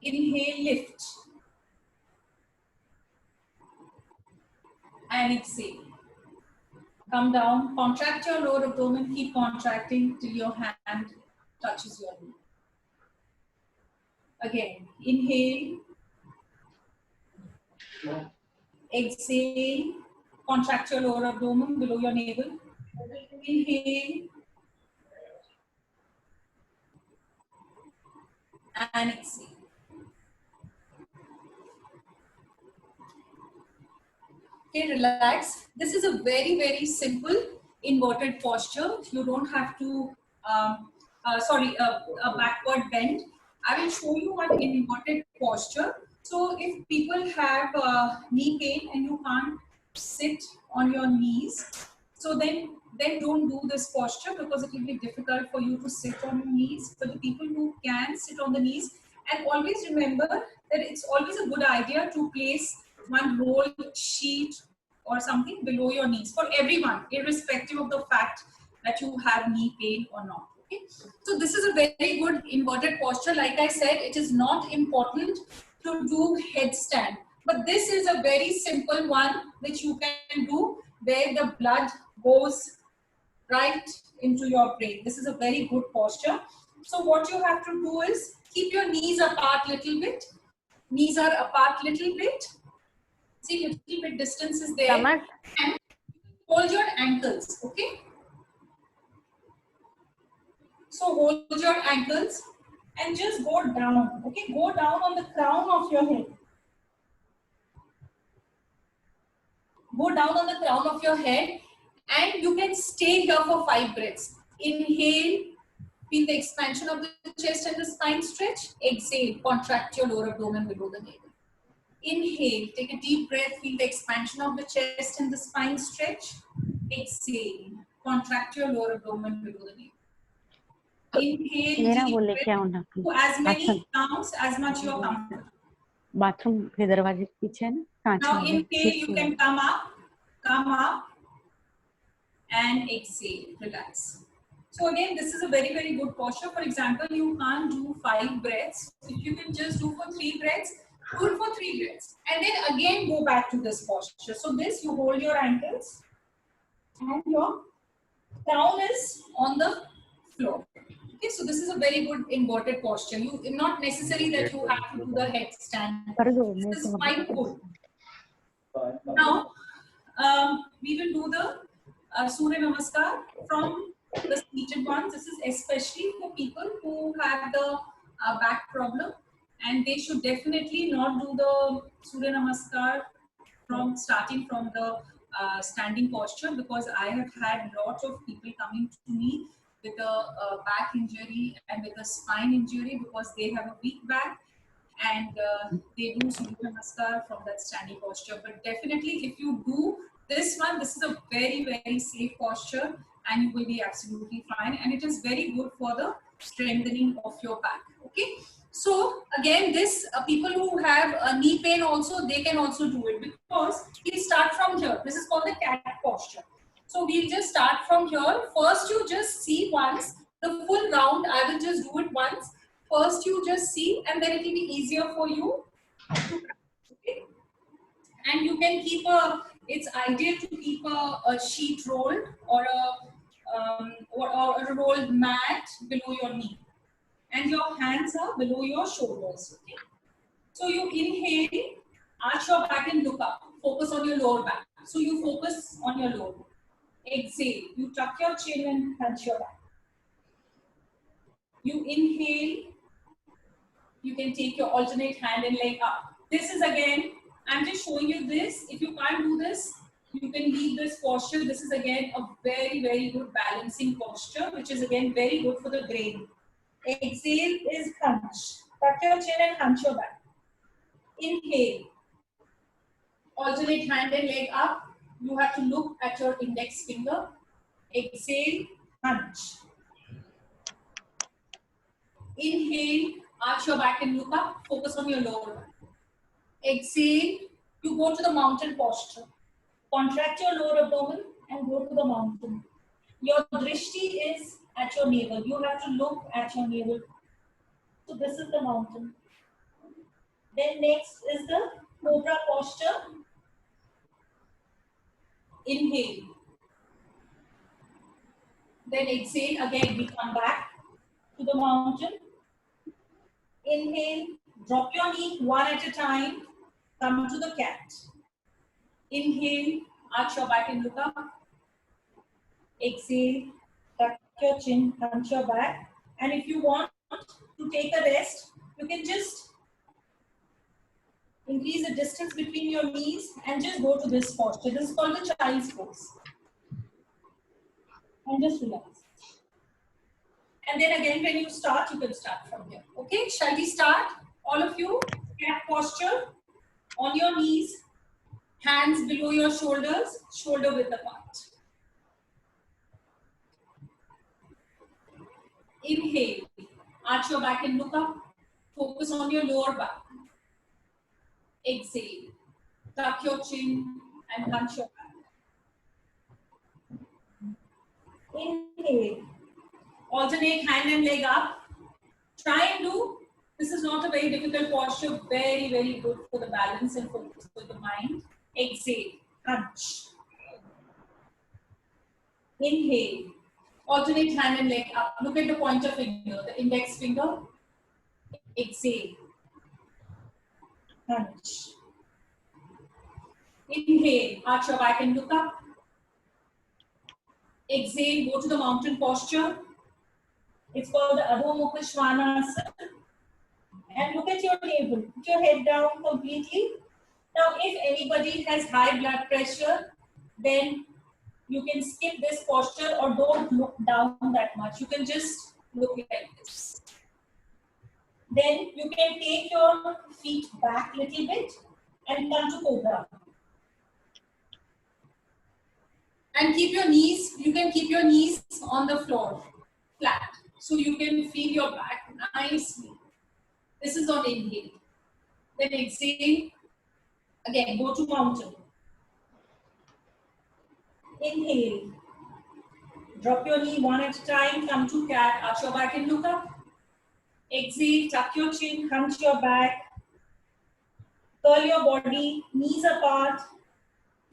Inhale, lift. And exhale. Come down, contract your lower abdomen, keep contracting till your hand touches your knee. Again, inhale. Exhale. Contract your lower abdomen below your navel. Inhale. And exhale. Okay, relax. This is a very, very simple inverted posture. You don't have to, a backward bend. I will show you one inverted posture. So if people have knee pain and you can't sit on your knees, so then don't do this posture because it will be difficult for you to sit on your knees. For the people who can sit on the knees, and always remember that it's always a good idea to place one rolled sheet or something below your knees for everyone, irrespective of the fact that you have knee pain or not. Okay, so this is a very good inverted posture. Like I said, it is not important to do headstand, but this is a very simple one which you can do where the blood goes right into your brain. This is a very good posture. So what you have to do is keep your knees apart little bit. Knees are apart little bit. See, little bit distance is there. And hold your ankles, okay? So hold your ankles and just go down, okay? Go down on the crown of your head. Go down on the crown of your head and you can stay here for 5 breaths. Inhale, feel the expansion of the chest and the spine stretch. Exhale, contract your lower abdomen below the navel. Inhale, take a deep breath, feel the expansion of the chest and the spine stretch. Exhale, contract your lower abdomen below the navel. Inhale, deep breath, do as many counts as much you are comfortable. Bathroom के दरवाजे के पीछे है ना. Now inhale, you can come up and exhale, relax. So again, this is a very, very good posture. For example, you can't do 5 breaths. If you can just do for 3 breaths, do it for 3 breaths. And then again go back to this posture. So this, you hold your ankles and your crown is on the floor. Okay, so this is a very good inverted posture. Not necessary that you have to do the headstand. This is quite good. Now, we will do the Surya Namaskar from the seated ones. This is especially for people who have the back problem, and they should definitely not do the Surya Namaskar from starting from the standing posture, because I have had lot of people coming to me with a back injury and with a spine injury because they have a weak back, and they do Surya Namaskar from that standing posture. But definitely, if you do this one, this is a very, very safe posture, and you will be absolutely fine. And it is very good for the strengthening of your back. Okay. So again, this people who have knee pain also, they can also do it, because we start from here. This is called the cat posture. So we'll just start from here. First, you just see once the full round. I will just do it once. First, you just see, and then it will be easier for you to practice. Okay? And you can keep it's ideal to keep a sheet rolled or a rolled mat below your knee. And your hands are below your shoulders. Okay? So you inhale, arch your back and look up. Focus on your lower back. So you focus on your lower back. Exhale, you tuck your chin and hunch your back. You inhale, you can take your alternate hand and leg up. This is again, I'm just showing you this. If you can't do this, you can leave this posture. This is again a very, very good balancing posture, which is again very good for the brain. Exhale is hunch. Tuck your chin and hunch your back. Inhale. Alternate hand and leg up. You have to look at your index finger. Exhale, hunch. Inhale, arch your back and look up. Focus on your lower back. Exhale, you go to the mountain posture. Contract your lower abdomen and go to the mountain. Your drishti is at your navel. You have to look at your navel. So this is the mountain. Then next is the cobra posture. Inhale. Then exhale, again we come back to the mountain. Inhale, drop your knee one at a time, come to the cat. Inhale, arch your back and look up. Exhale, tuck your chin, hunch your back. And if you want to take a rest, you can just increase the distance between your knees and just go to this posture. This is called the child's pose. And just relax. And then again, when you start, you can start from here. Okay, shall we start? All of you, cat posture, on your knees, hands below your shoulders, shoulder width apart. Inhale, arch your back and look up. Focus on your lower back. Exhale, tuck your chin and hunch your back. Inhale, alternate hand and leg up. Try and do, this is not a very difficult posture, very, very good for the balance and focus for the mind. Exhale, hunch. Inhale, alternate hand and leg up. Look at the pointer finger, the index finger. Exhale, hunch. Inhale, arch your back and look up. Exhale, go to the mountain posture. It's called the Adho Mukha Svanasana. And look at your navel. Put your head down completely. Now, if anybody has high blood pressure, then you can skip this posture or don't look down that much. You can just look like this. Then you can take your feet back a little bit and come to Cobra. And keep your knees, you can keep your knees on the floor, flat. So you can feel your back nicely. This is on inhale. Then exhale. Again, go to mountain. Inhale. Drop your knee one at a time. Come to cat. Arch your back and look up. Exhale. Tuck your chin. Hunch your back. Curl your body. Knees apart.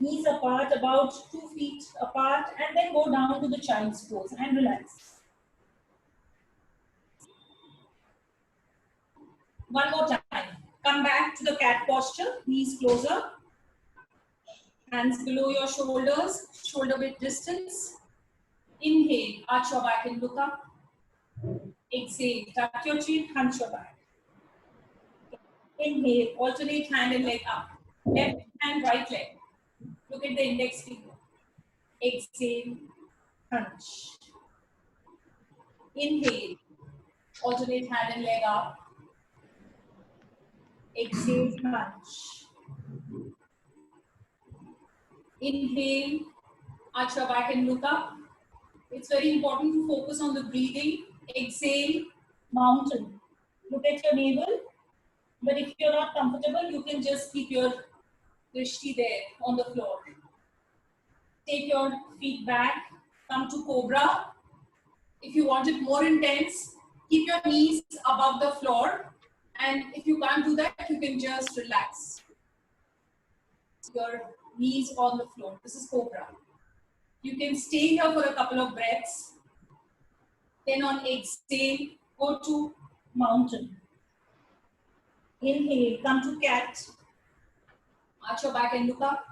Knees apart, about 2 feet apart. And then go down to the child's pose and relax. One more time. Come back to the cat posture. Knees closer. Hands below your shoulders. Shoulder width distance. Inhale. Arch your back and look up. Exhale. Tuck your chin. Hunch your back. Inhale. Alternate hand and leg up. Left hand, right leg. Look at the index finger. Exhale, crunch. Inhale, alternate hand and leg up. Exhale, crunch. Inhale, arch your back and look up. It's very important to focus on the breathing. Exhale, mountain. Look at your navel. But if you're not comfortable, you can just keep your drishti there on the floor. Take your feet back. Come to cobra. If you want it more intense, keep your knees above the floor. And if you can't do that, you can just relax your knees on the floor. This is cobra. You can stay here for a couple of breaths. Then on exhale, go to mountain. Inhale, come to cat. Arch your back and look up.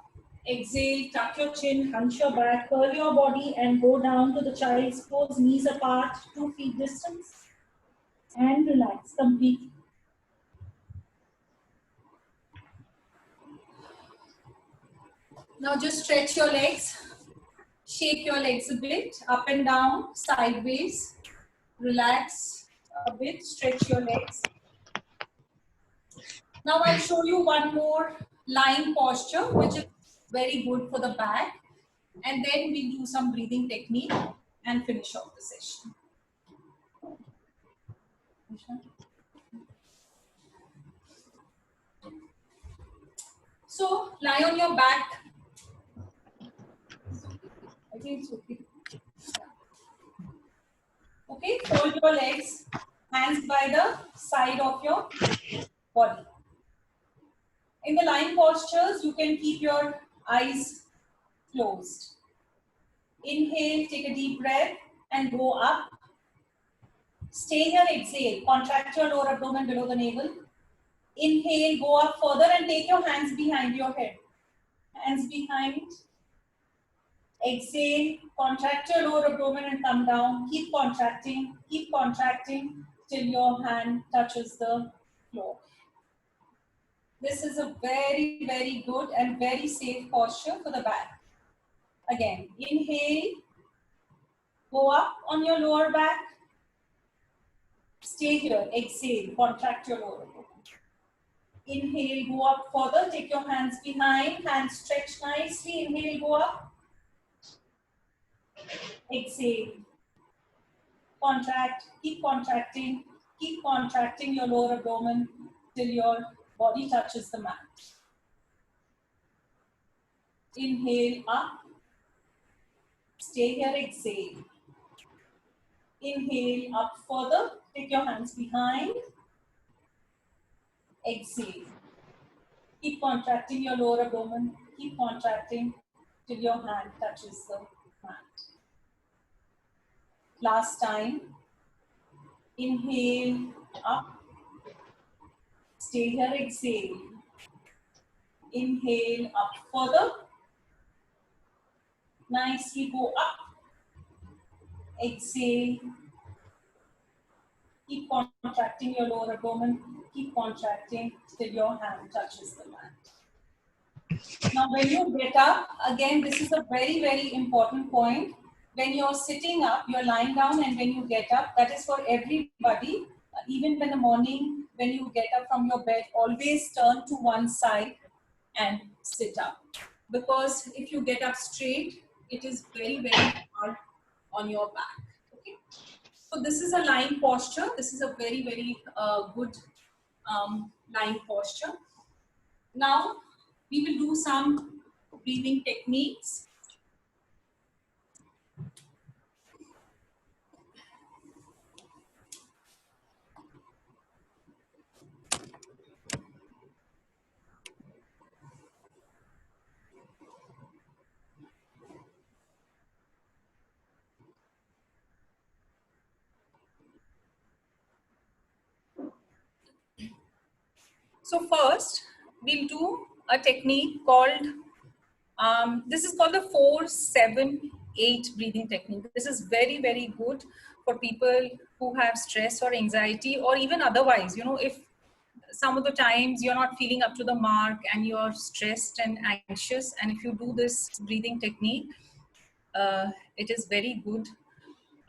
Exhale, tuck your chin, hunch your back, curl your body and go down to the child's pose, knees apart, 2 feet distance. And relax completely. Now just stretch your legs. Shake your legs a bit, up and down, sideways. Relax a bit, stretch your legs. Now I'll show you one more lying posture, which is very good for the back. And then we do some breathing technique and finish off the session. So lie on your back. I think it's okay. Okay, fold your legs, hands by the side of your body. In the lying postures, you can keep your eyes closed. Inhale, take a deep breath and go up. Stay here, exhale. Contract your lower abdomen below the navel. Inhale, go up further and take your hands behind your head. Hands behind. Exhale, contract your lower abdomen and come down. Keep contracting till your hand touches the floor. This is a very, very good and very safe posture for the back. Again, inhale, go up on your lower back. Stay here, exhale, contract your lower abdomen. Inhale, go up further, take your hands behind, hands stretch nicely. Inhale, go up. Exhale, contract, keep contracting your lower abdomen till your body touches the mat. Inhale, up. Stay here, exhale. Inhale, up further, take your hands behind. Exhale. Keep contracting your lower abdomen, keep contracting till your hand touches the mat. Last time. Inhale, up. Stay here, exhale. Inhale, up further. Nicely go up. Exhale. Keep contracting your lower abdomen. Keep contracting till your hand touches the mat. Now when you get up, again this is a very, very important point. When you're sitting up, you're lying down, and when you get up, that is for everybody. Even in the morning, when you get up from your bed, always turn to one side and sit up. Because if you get up straight, it is very, very hard on your back. Okay? So this is a lying posture. This is a very, very good lying posture. Now we will do some breathing techniques. So first, we'll do a technique called, this is called the 4-7-8 breathing technique. This is very, very good for people who have stress or anxiety, or even otherwise, you know, if some of the times you're not feeling up to the mark and you're stressed and anxious, and if you do this breathing technique, it is very good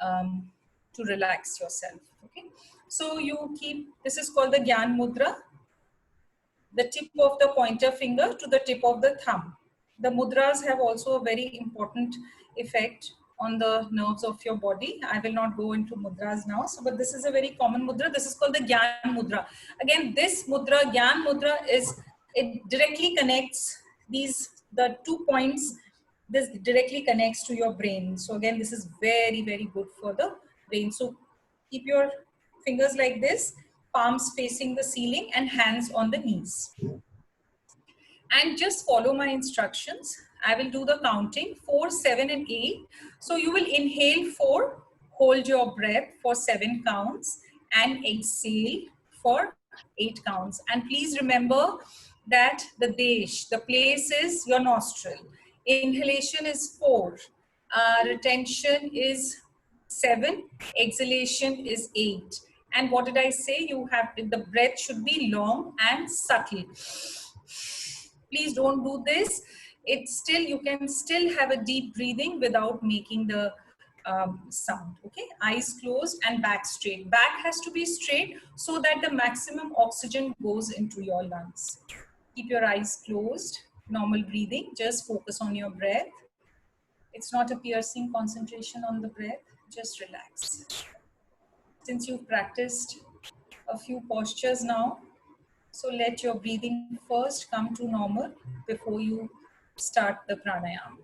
to relax yourself. Okay, so you keep, this is called the Gyan Mudra, the tip of the pointer finger to the tip of the thumb. The mudras have also a very important effect on the nerves of your body. I will not go into mudras now, so, but this is a very common mudra. This is called the Gyan Mudra. Again, this mudra, Gyan Mudra, it directly connects the 2 points, this directly connects to your brain. So again, this is very, very good for the brain. So keep your fingers like this, palms facing the ceiling and hands on the knees. And just follow my instructions. I will do the counting 4, 7 and 8. So you will inhale 4, hold your breath for 7 counts and exhale for 8 counts. And please remember that the desh, the place is your nostril. Inhalation is 4, retention is 7, exhalation is 8. And what did I say? You have, the breath should be long and subtle. Please don't do this. It's still, you can still have a deep breathing without making the sound. Okay, eyes closed and back straight. Back has to be straight so that the maximum oxygen goes into your lungs. Keep your eyes closed, normal breathing, just focus on your breath. It's not a piercing concentration on the breath, just relax. Since you've practiced a few postures now, so let your breathing first come to normal before you start the pranayama.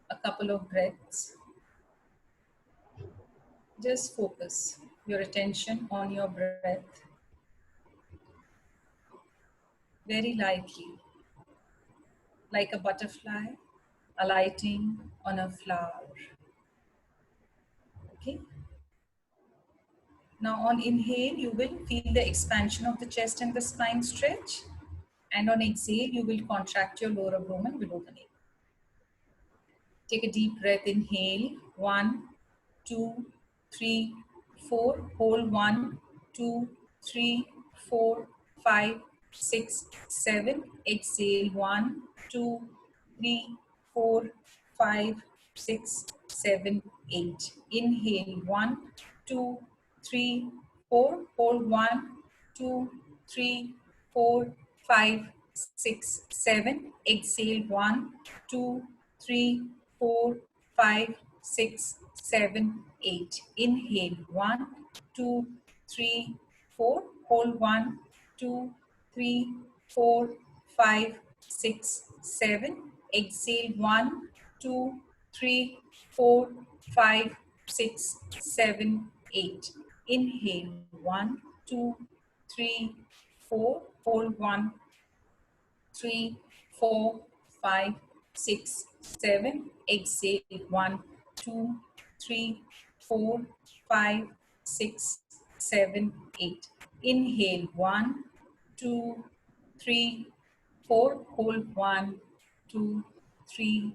A couple of breaths. Just focus your attention on your breath. Very lightly, like a butterfly alighting on a flower. Okay. Now on inhale, you will feel the expansion of the chest and the spine stretch. And on exhale, you will contract your lower abdomen below the navel. Take a deep breath, inhale, 1, 2, 3, 4, hold 1, 2, 3, 4, 5, 6, 7, exhale 1, 2, 3, 4, 5, 6, 7, 8. Inhale 1, 2, 3, 4, hold 1, 2, 3, 4, 5, 6, 7, exhale 1, 2, 3, 4, 5, 6, 7, 8. Inhale 1, 2, 3, 4, hold 1, 2, 3, 4, 5, 6, 7. Exhale 1, 2, 3, 4, 5, 6, 7, 8. Inhale 1, 2, 3, 4, hold 1, 3, 4, 5, 6, 7. Exhale 1, 2, 3, 4, 5, 6, 7, 8. Inhale 1, 2, 3, 4. Hold 1, 2, 3,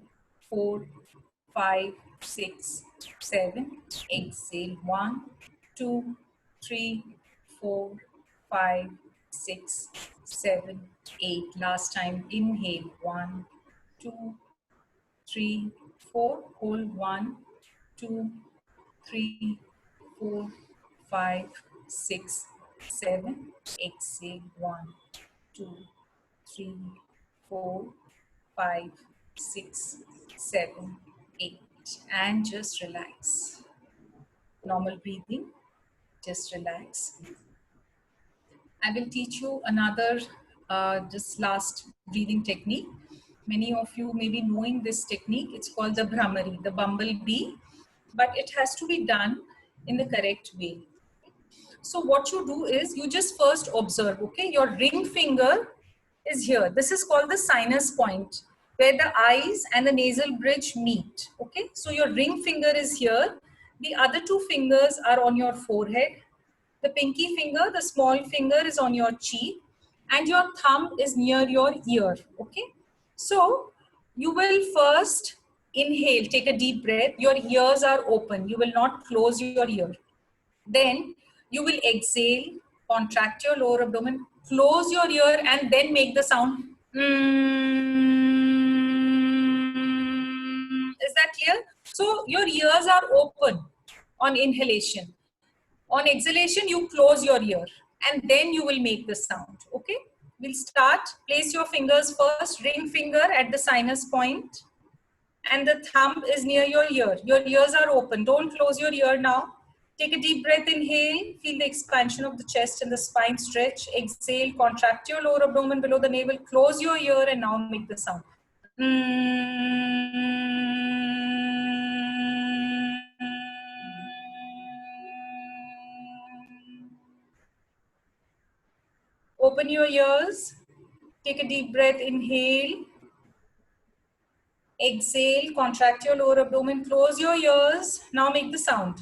4, 5, 6, 7. Exhale 1, 2, 3, 4, 5, 6, 7, 8. Last time. Inhale 1, 2, 3, 4. Hold 1, 2, 3, 4, 5, 6, 7. Exhale 1, 2, 3, 4, 5, 6, 7, 8. And just relax. Normal breathing. Just relax. I will teach you another just last breathing technique. Many of you may be knowing this technique. It's called the Bhramari, the bumblebee, but it has to be done in the correct way. So what you do is you just first observe, okay? Your ring finger is here. This is called the sinus point, where the eyes and the nasal bridge meet, okay? So your ring finger is here. The other 2 fingers are on your forehead. The pinky finger, the small finger is on your cheek, and your thumb is near your ear, okay? So you will first inhale, take a deep breath. Your ears are open. You will not close your ear. Then you will exhale contract your lower abdomen, close your ear and then make the sound. Is that clear? So your ears are open on inhalation. On exhalation, you close your ear and then you will make the sound. Okay, we'll start. Place your fingers first, ring finger at the sinus point and the thumb is near your ear. Your ears are open. Don't close your ear now. Take a deep breath, inhale, feel the expansion of the chest and the spine stretch. Exhale, contract your lower abdomen below the navel, close your ear and now make the sound. Open your ears, take a deep breath, inhale. Exhale, contract your lower abdomen, close your ears. Now make the sound.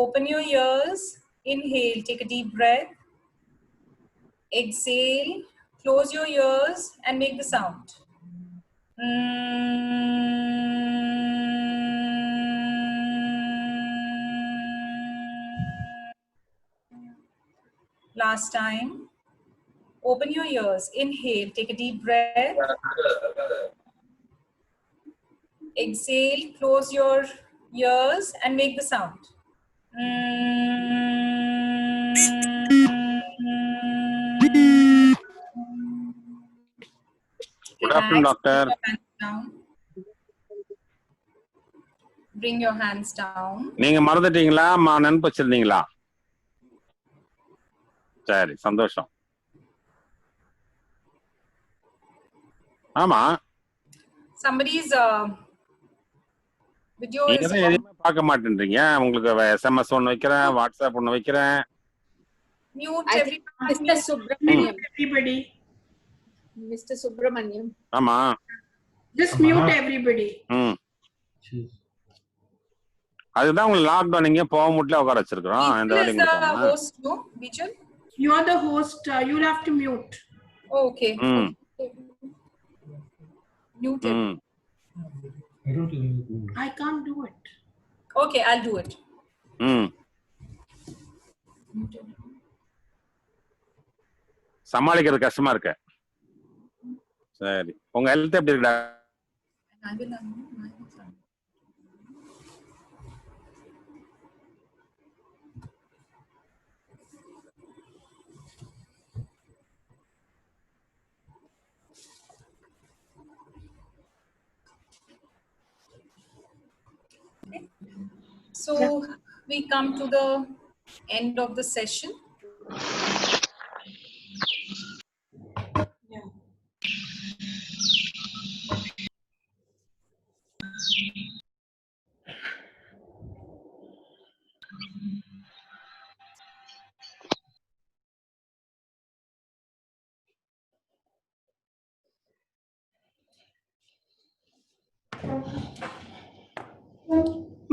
Open your ears, inhale, take a deep breath. Exhale, close your ears and make the sound. Last time. Open your ears. Inhale. Take a deep breath. Exhale. Close your ears and make the sound. Good afternoon, doctor. Bring your hands down. நீங்க மறந்துட்டீங்களா நினைப்பு வச்சிருந்தீங்களா? சரி, சந்தோஷம். ஆமா. Somebody's video நீங்க is தான் எதுவுமே பார்க்க மாட்டேன்றீங்க. உங்களுக்கு SMS ஒன்னு வைக்கிறேன், WhatsApp ஒன்னு வைக்கிறேன். Mute everybody. Mr. Subramaniam. Everybody. Mr. Subramaniam. ஆமா. Just mute everybody. அதுதான் உங்களுக்கு லாக்டவுன் இங்க போக முடியல உட்கார வச்சிருக்கோம். இந்த வேலையை the host, no? Bijal? You are the host. You'll have to mute. Oh, okay. Mute it. I can't do it. Okay, I'll do it. சமாளிக்கிறது கஷ்டமா இருக்கு. சரி, உங்க ஹெல்த் எப்படி இருக்குடா? So we come to the end of the session.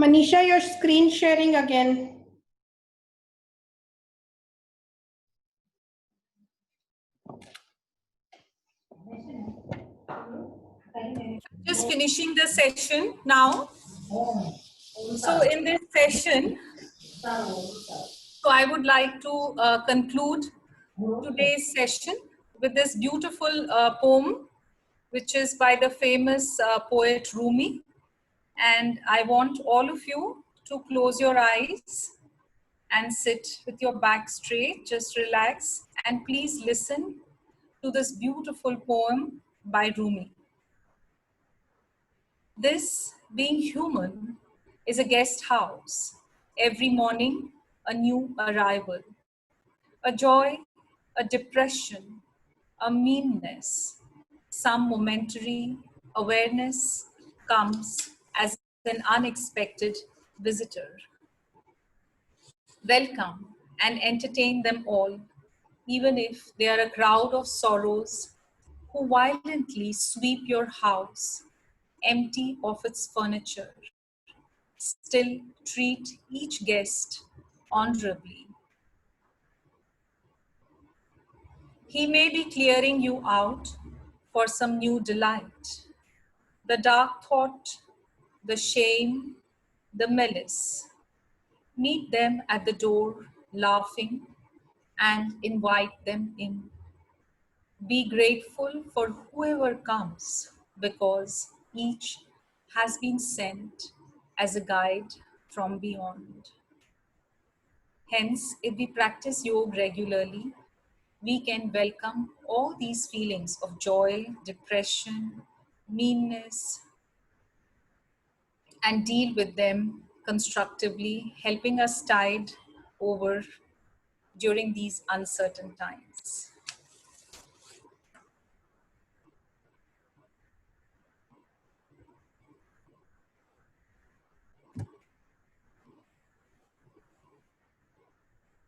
Manisha, your screen sharing again. Just finishing the session now. So in this session, so I would like to conclude today's session with this beautiful poem, which is by the famous poet Rumi. And I want all of you to close your eyes and sit with your back straight, just relax, and please listen to this beautiful poem by Rumi. This, being human, is a guest house. Every morning, a new arrival. A joy, a depression, a meanness, some momentary awareness comes as an unexpected visitor. Welcome and entertain them all, even if they are a crowd of sorrows who violently sweep your house, empty of its furniture. Still treat each guest honorably. He may be clearing you out for some new delight, the dark thought, the shame, the malice. Meet them at the door, laughing, and invite them in. Be grateful for whoever comes, because each has been sent as a guide from beyond. Hence, if we practice yoga regularly, we can welcome all these feelings of joy, depression, meanness, and deal with them constructively, helping us tide over during these uncertain times.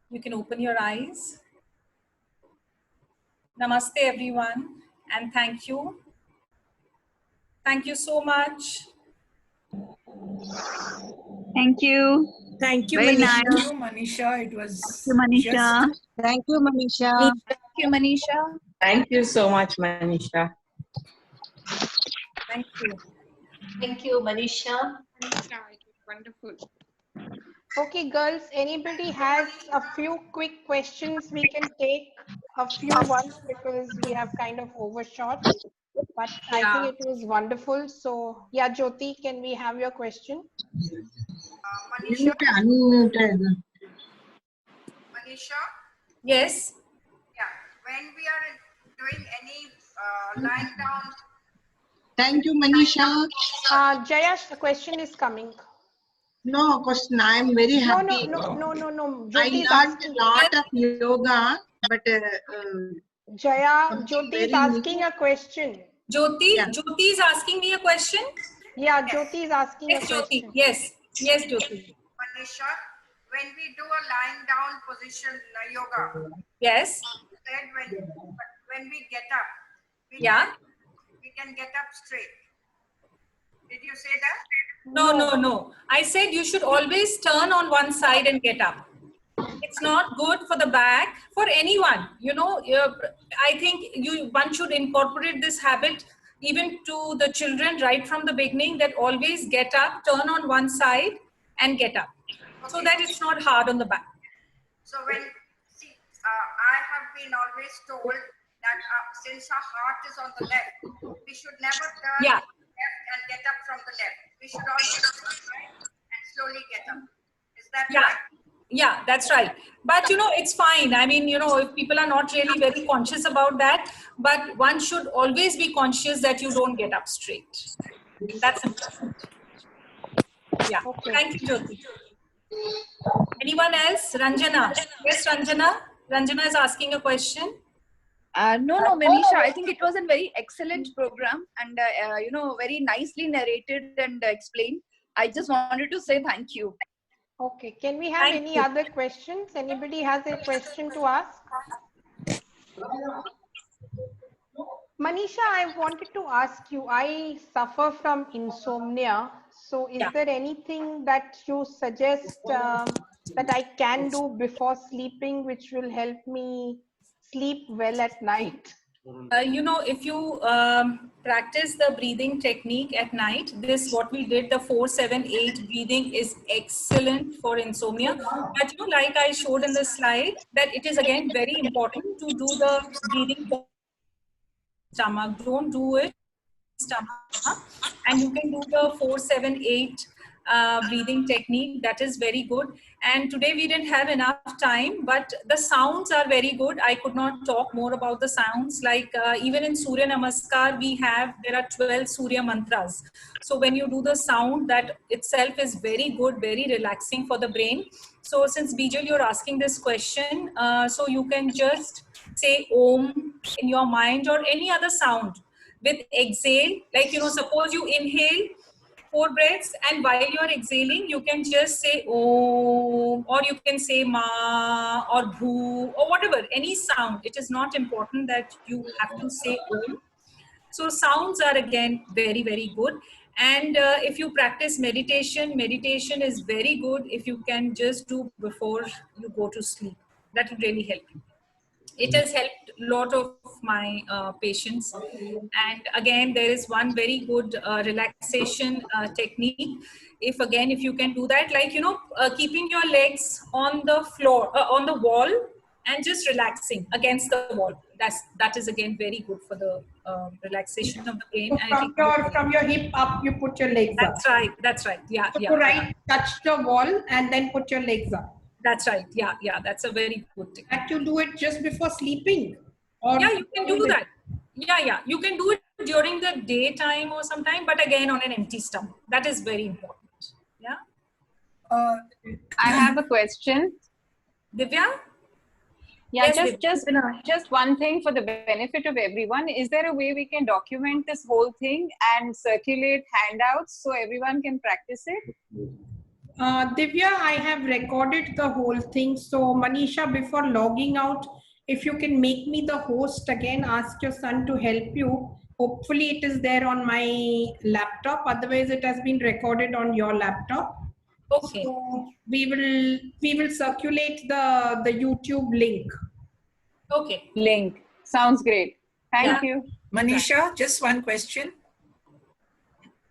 You can open your eyes. Namaste, everyone, and thank you. Thank you so much. Thank you. Thank you, Very Manisha. nice. Manisha, it was Manisha. Thank you, Manisha. Thank you, Manisha. Thank you so much, Manisha. Thank you. Thank you, Manisha. Manisha, it was wonderful. Okay, girls, anybody has a few quick questions? We can take a few ones because we have kind of overshot. But I think it was wonderful. So, yeah, Jyoti, can we have your question? Manisha? Manisha? Yes. Yeah. When we are doing any lying down. Thank you, Manisha. Jayash, the question is coming. No question. I am very happy. No. I Jyoti is learned asking. a lot of yoga, but Jaya, Jyoti is very asking a question. Jyoti, Yeah. Jyoti is asking me a question. Yeah, Jyoti is asking Yes, a Jyoti. question. Yes, yes, Jyoti. Manisha, when we do a lying down position yoga, Yes. said when we get up, we can get up straight. Did you say that? No. I said you should always turn on one side and get up. It's not good for the back, for anyone. You know, I think one should incorporate this habit even to the children right from the beginning, that always get up, turn on one side and get up. Okay. So that it's not hard on the back. So when, see, I have been always told that since our heart is on the left, we should never turn left and get up from the left. We should always turn right and slowly get up. Is that right? Yeah, that's right. But you know, it's fine. I mean, you know, if people are not really very conscious about that, but one should always be conscious that you don't get up straight. That's important. Yeah. Okay. Thank you, Jyoti. Anyone else? Ranjana. Yes, Ranjana. Ranjana is asking a question. No, Manisha, I think it was a very excellent program and, you know, very nicely narrated and explained. I just wanted to say thank you. Okay, can we have any other questions? Anybody has a question to ask? Manisha, I wanted to ask you, I suffer from insomnia. So is there anything that you suggest that I can do before sleeping, which will help me sleep well at night? You know, if you practice the breathing technique at night, what we did, the 4-7-8 breathing is excellent for insomnia. But you know, like I showed in the slide, that it is again very important to do the breathing stomach. Don't do it stomach, and you can do the 4-7-8 breathing technique. That is very good. And today we didn't have enough time, but the sounds are very good. I could not talk more about the sounds. Like even in Surya Namaskar, there are 12 Surya mantras. So when you do the sound, that itself is very good, very relaxing for the brain. So since Bijal, you're asking this question, so you can just say Om in your mind or any other sound with exhale. Like, you know, suppose you inhale 4 breaths, and while you're exhaling, you can just say Om, or you can say Ma or Bhu or whatever, any sound. It is not important that you have to say Om. So sounds are again very, very good. And if you practice meditation is very good if you can just do before you go to sleep. That will really help you. it has helped a lot of my patients. And again, there is one very good relaxation technique. If you can do that, like, keeping your legs on the floor, on the wall, and just relaxing against the wall. That is again very good for the relaxation of the brain. So from your hip up, you put your legs up. That's right. Yeah, so yeah. Touch the wall and then put your legs up. That's right. Yeah, yeah. That's a very good technique. And you do it just before sleeping? Or yeah, you can do that. Yeah, yeah. You can do it during the daytime or sometime, but again on an empty stomach. That is very important. Yeah. I have a question. Divya? Yeah, yes, just one thing for the benefit of everyone. Is there a way we can document this whole thing and circulate handouts so everyone can practice it? Divya, I have recorded the whole thing. So Manisha, before logging out, if you can make me the host again, ask your son to help you. Hopefully it is there on my laptop. Otherwise it has been recorded on your laptop. Okay. So we will circulate the YouTube link. Okay. Link. Sounds great. Thank you. Manisha, just one question.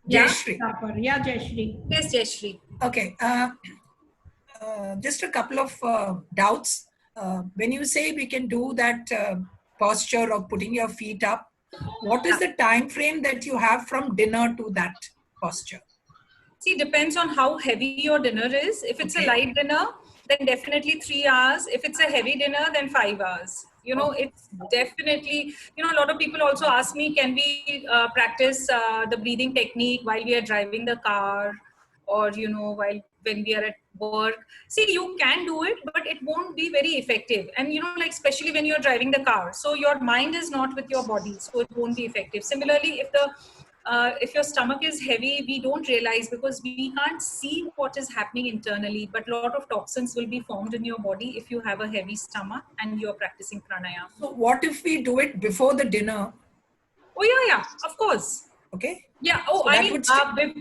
Yeah, Jayashree. Yeah, Jayashree. Yes, Jayashree. Okay. Just a couple of doubts. When you say we can do that posture of putting your feet up, what is the time frame that you have from dinner to that posture? See, depends on how heavy your dinner is. If it's a light dinner, then definitely 3 hours. If it's a heavy dinner, then 5 hours. It's definitely, a lot of people also ask me, can we practice the breathing technique while we are driving the car, or, when we are at work? See, you can do it, but it won't be very effective. And, especially when you're driving the car. So your mind is not with your body, so it won't be effective. Similarly, if your stomach is heavy, we don't realize because we can't see what is happening internally, but a lot of toxins will be formed in your body if you have a heavy stomach and you're practicing pranayama. So what if we do it before the dinner? Oh, yeah, of course. Okay. Yeah. Oh, so I mean,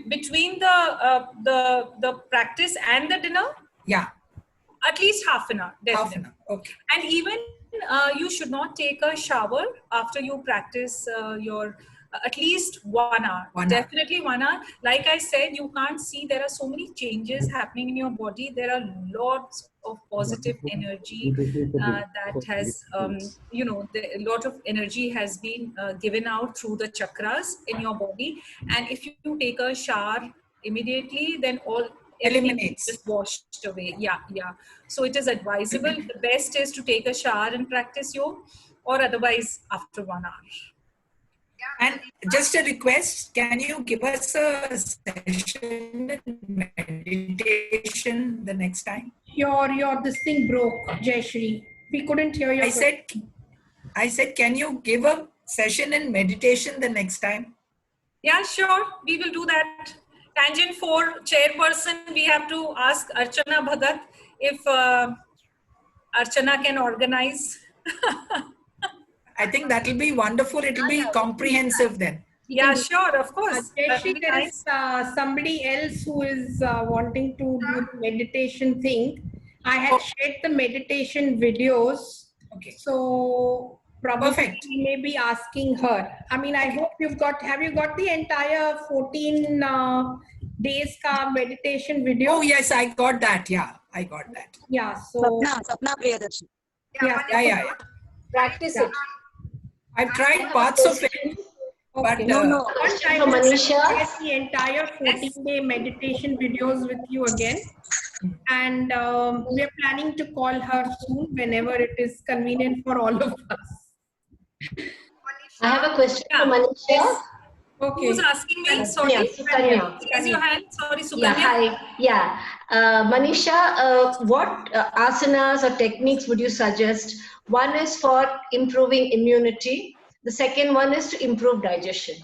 between the practice and the dinner? Yeah. At least half an hour. Definitely. Half an hour. Okay. And even you should not take a shower after you practice your at least 1 hour. Definitely 1 hour. Like I said, you can't see, there are so many changes happening in your body. There are lots of positive energy that has, a lot of energy has been given out through the chakras in your body. And if you take a shower immediately, then eliminates, just washed away. Yeah. So it is advisable. The best is to take a shower and practice yoga, or otherwise after 1 hour. And just a request, can you give us a session meditation the next time? This thing broke, Jayashree. We couldn't hear you. I said, can you give a session in meditation the next time? Yeah, sure. We will do that. Tangent 4 chairperson, we have to ask Archana Bhagat if Archana can organize. I think that will be wonderful. It will be comprehensive then. Yeah, sure, of course. Jayashree, there is somebody else who is wanting to do the meditation thing. I have shared the meditation videos. Okay. So probably perfect. We may be asking her. I mean, I hope have you got the entire 14 days ka meditation video? Oh, yes, I got that. Yeah, I got that. Yeah, so. Sapna Priyadarshini. Yeah. Practice it. I've tried parts of it. But no. One time Manisha, get the entire 14-day meditation videos with you again. And we're planning to call her soon whenever it is convenient for all of us. I have a question for Manisha. Okay. Who's asking me? Sorry. Sukanya. Raise your hand. Sorry, Sukanya. Yeah, hi. Yeah. Manisha, what asanas or techniques would you suggest? One is for improving immunity. The second one is to improve digestion.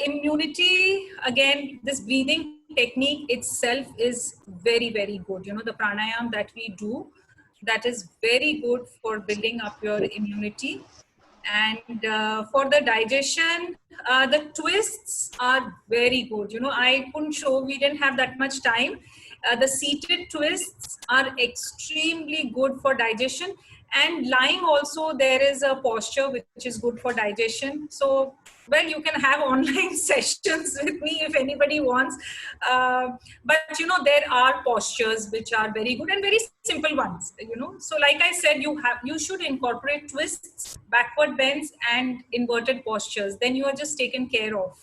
Immunity, again, this breathing technique itself is very, very good. The pranayam that we do, that is very good for building up your immunity. And for the digestion, the twists are very good. I couldn't show, we didn't have that much time. The seated twists are extremely good for digestion, and lying also there is a posture which is good for digestion. So, well, you can have online sessions with me if anybody wants. But there are postures which are very good and very simple ones. So like I said, you should incorporate twists, backward bends, and inverted postures. Then you are just taken care of.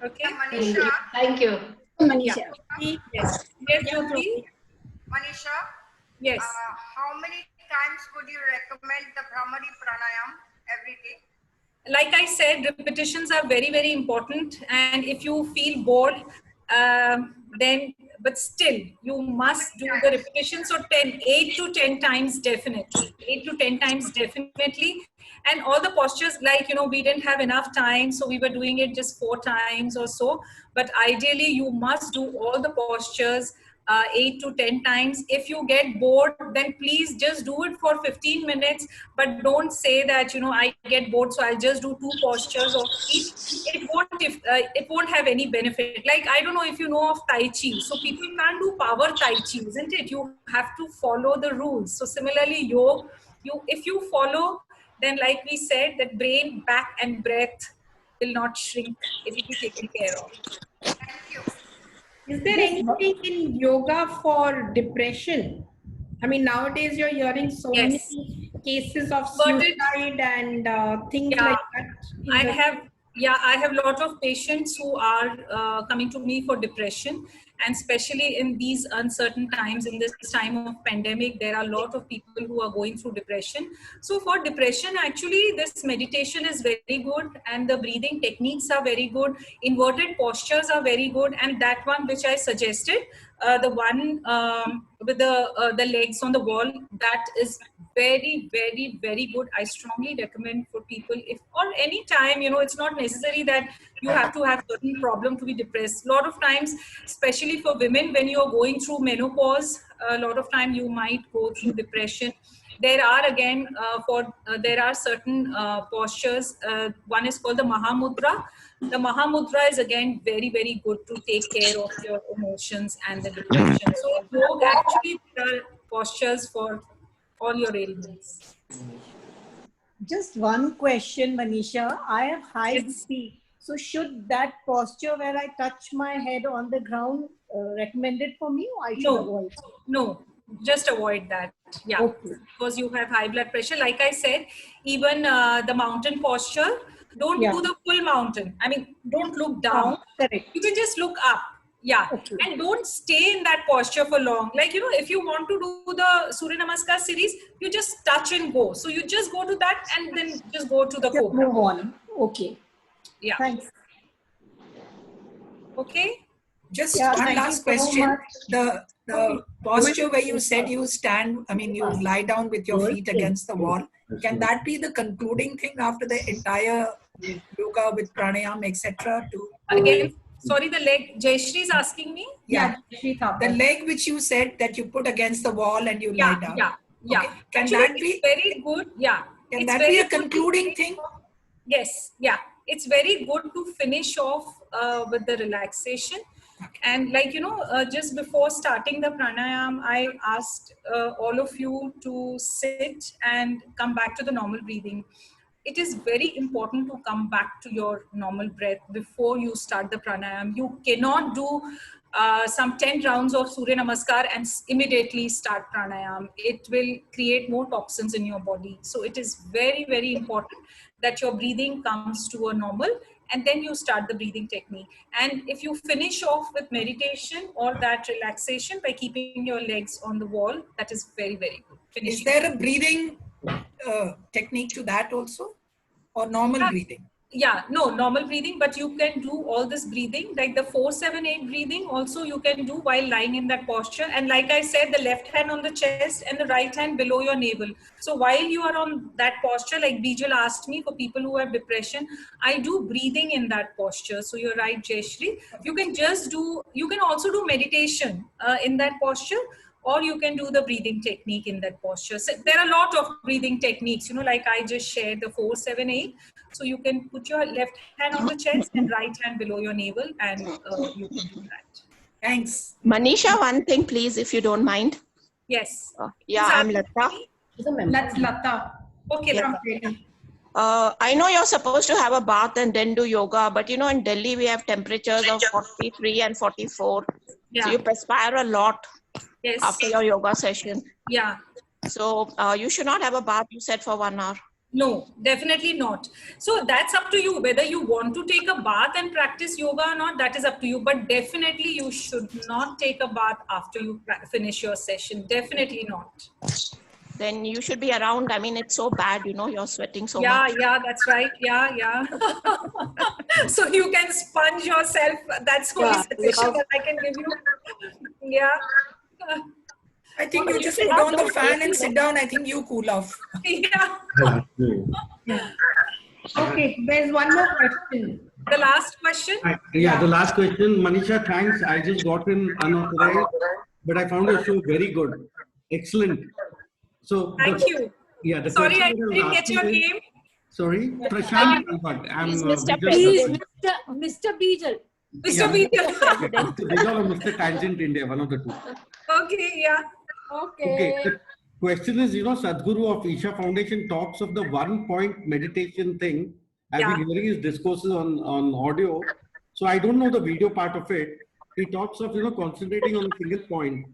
Okay. Manisha. Thank you. Manisha. Yes. Yes, Jyoti. Manisha. Yes. How many times would you recommend the Bhramari Pranayam every day? Like I said, repetitions are very, very important. And if you feel bored, but still, you must do the repetition. So 8 to 10 times definitely. 8 to 10 times definitely. And all the postures, like, we didn't have enough time, so we were doing it just 4 times or so. But ideally, you must do all the postures 8 to 10 times. If you get bored, then please just do it for 15 minutes, but don't say that, I get bored, so I'll just do 2 postures of each. It won't have any benefit. Like, I don't know if you know of Tai Chi. So people can't do power Tai Chi, isn't it? You have to follow the rules. So similarly, if you follow, then like we said, that brain, back and breath will not shrink. It will be taken care of. Thank you. Is there anything in yoga for depression? I mean, nowadays you're hearing so many cases of suicide and things like that. I have a lot of patients who are coming to me for depression, and especially in these uncertain times, in this time of pandemic, there are a lot of people who are going through depression. So for depression, actually, this meditation is very good, and the breathing techniques are very good. Inverted postures are very good, and that one which I suggested, the one with the legs on the wall, that is very, very, very good. I strongly recommend for people, if or any time, it's not necessary that you have to have certain problem to be depressed. A lot of times, especially for women, when you are going through menopause, a lot of time you might go through depression. There are again there are certain postures. One is called the Mahamudra. The Mahamudra is again very, very good to take care of your emotions and the depression. So yoga actually, there are postures for all your ailments. Just one question, Manisha. I have high BP. So should that posture where I touch my head on the ground recommended for me, or I should avoid? No, just avoid that. Yeah, okay. Because you have high blood pressure. Like I said, even the mountain posture, don't do the full mountain. I mean, don't look down. Correct. You can just look up. Yeah, okay. And don't stay in that posture for long. Like, if you want to do the Surya Namaskar series, you just touch and go. So you just go to that and then just go to the Cobra. Move on. Okay. Yeah. Thanks. Okay. Just one last question. The posture where you said you stand, I mean, you lie down with your feet against the wall. Can that be the concluding thing after the entire yoga with pranayam, etc.? Again, sorry, the leg. Jayashree is asking me. Yeah, the leg which you said that you put against the wall and you lie down. Yeah. Okay. Can actually, that be very good? Yeah. Can that be a concluding thing? Yes. Yeah. It's very good to finish off with the relaxation. And like, just before starting the pranayam, I asked all of you to sit and come back to the normal breathing. It is very important to come back to your normal breath before you start the pranayam. You cannot do some 10 rounds of Surya Namaskar and immediately start pranayam. It will create more toxins in your body. So it is very, very important that your breathing comes to a normal, and then you start the breathing technique. And if you finish off with meditation or that relaxation by keeping your legs on the wall, that is very, very good. Is there a breathing technique to that also, or normal breathing? Yeah, no, normal breathing, but you can do all this breathing, like the 4-7-8 breathing also you can do while lying in that posture. And like I said, the left hand on the chest and the right hand below your navel. So while you are on that posture, like Bijal asked me, for people who have depression, I do breathing in that posture. So you're right, Jayashree. You can also do meditation in that posture, or you can do the breathing technique in that posture. So there are a lot of breathing techniques, like I just shared the 4-7-8. So you can put your left hand on the chest and right hand below your navel, and you can do that. Thanks. Manisha, one thing, please, if you don't mind. Yes. Yeah, I'm Lata. That's Lata. Okay, Yeah. Lata. I know you're supposed to have a bath and then do yoga, but you know, in Delhi, we have temperatures of 43 and 44. Yeah. So you perspire a lot Yes. after your yoga session. Yeah. So you should not have a bath, you said, for 1 hour. No, definitely not. So that's up to you. Whether you want to take a bath and practice yoga or not, that is up to you. But definitely you should not take a bath after you finish your session. Definitely not. Then you should be around. I mean, it's so bad, you know, you're sweating so Yeah, much. yeah, that's right. Yeah, yeah. So you can sponge yourself. That's the only suggestion that I can give you. Yeah. I think you just put on the fan and sit down. I think you cool off. Yeah. Okay, there's one more question. The last question? Yeah, the last question. Manisha, thanks. I just got in unauthorized, but I found your show very good. Excellent. So Thank you. Yeah, the Sorry, I question didn't get your name. Sorry, Prashant. I'm Mr. Bijal. Mr. Bijal. Mr. Bijal. Mr. Bijal or Mr. Tangent India, one of the two. Okay, yeah. Okay. The question is, you know, Sadhguru of Isha Foundation talks of the 1-point meditation thing. I've been hearing his discourses on audio. So I don't know the video part of it. He talks of, you know, concentrating on a single point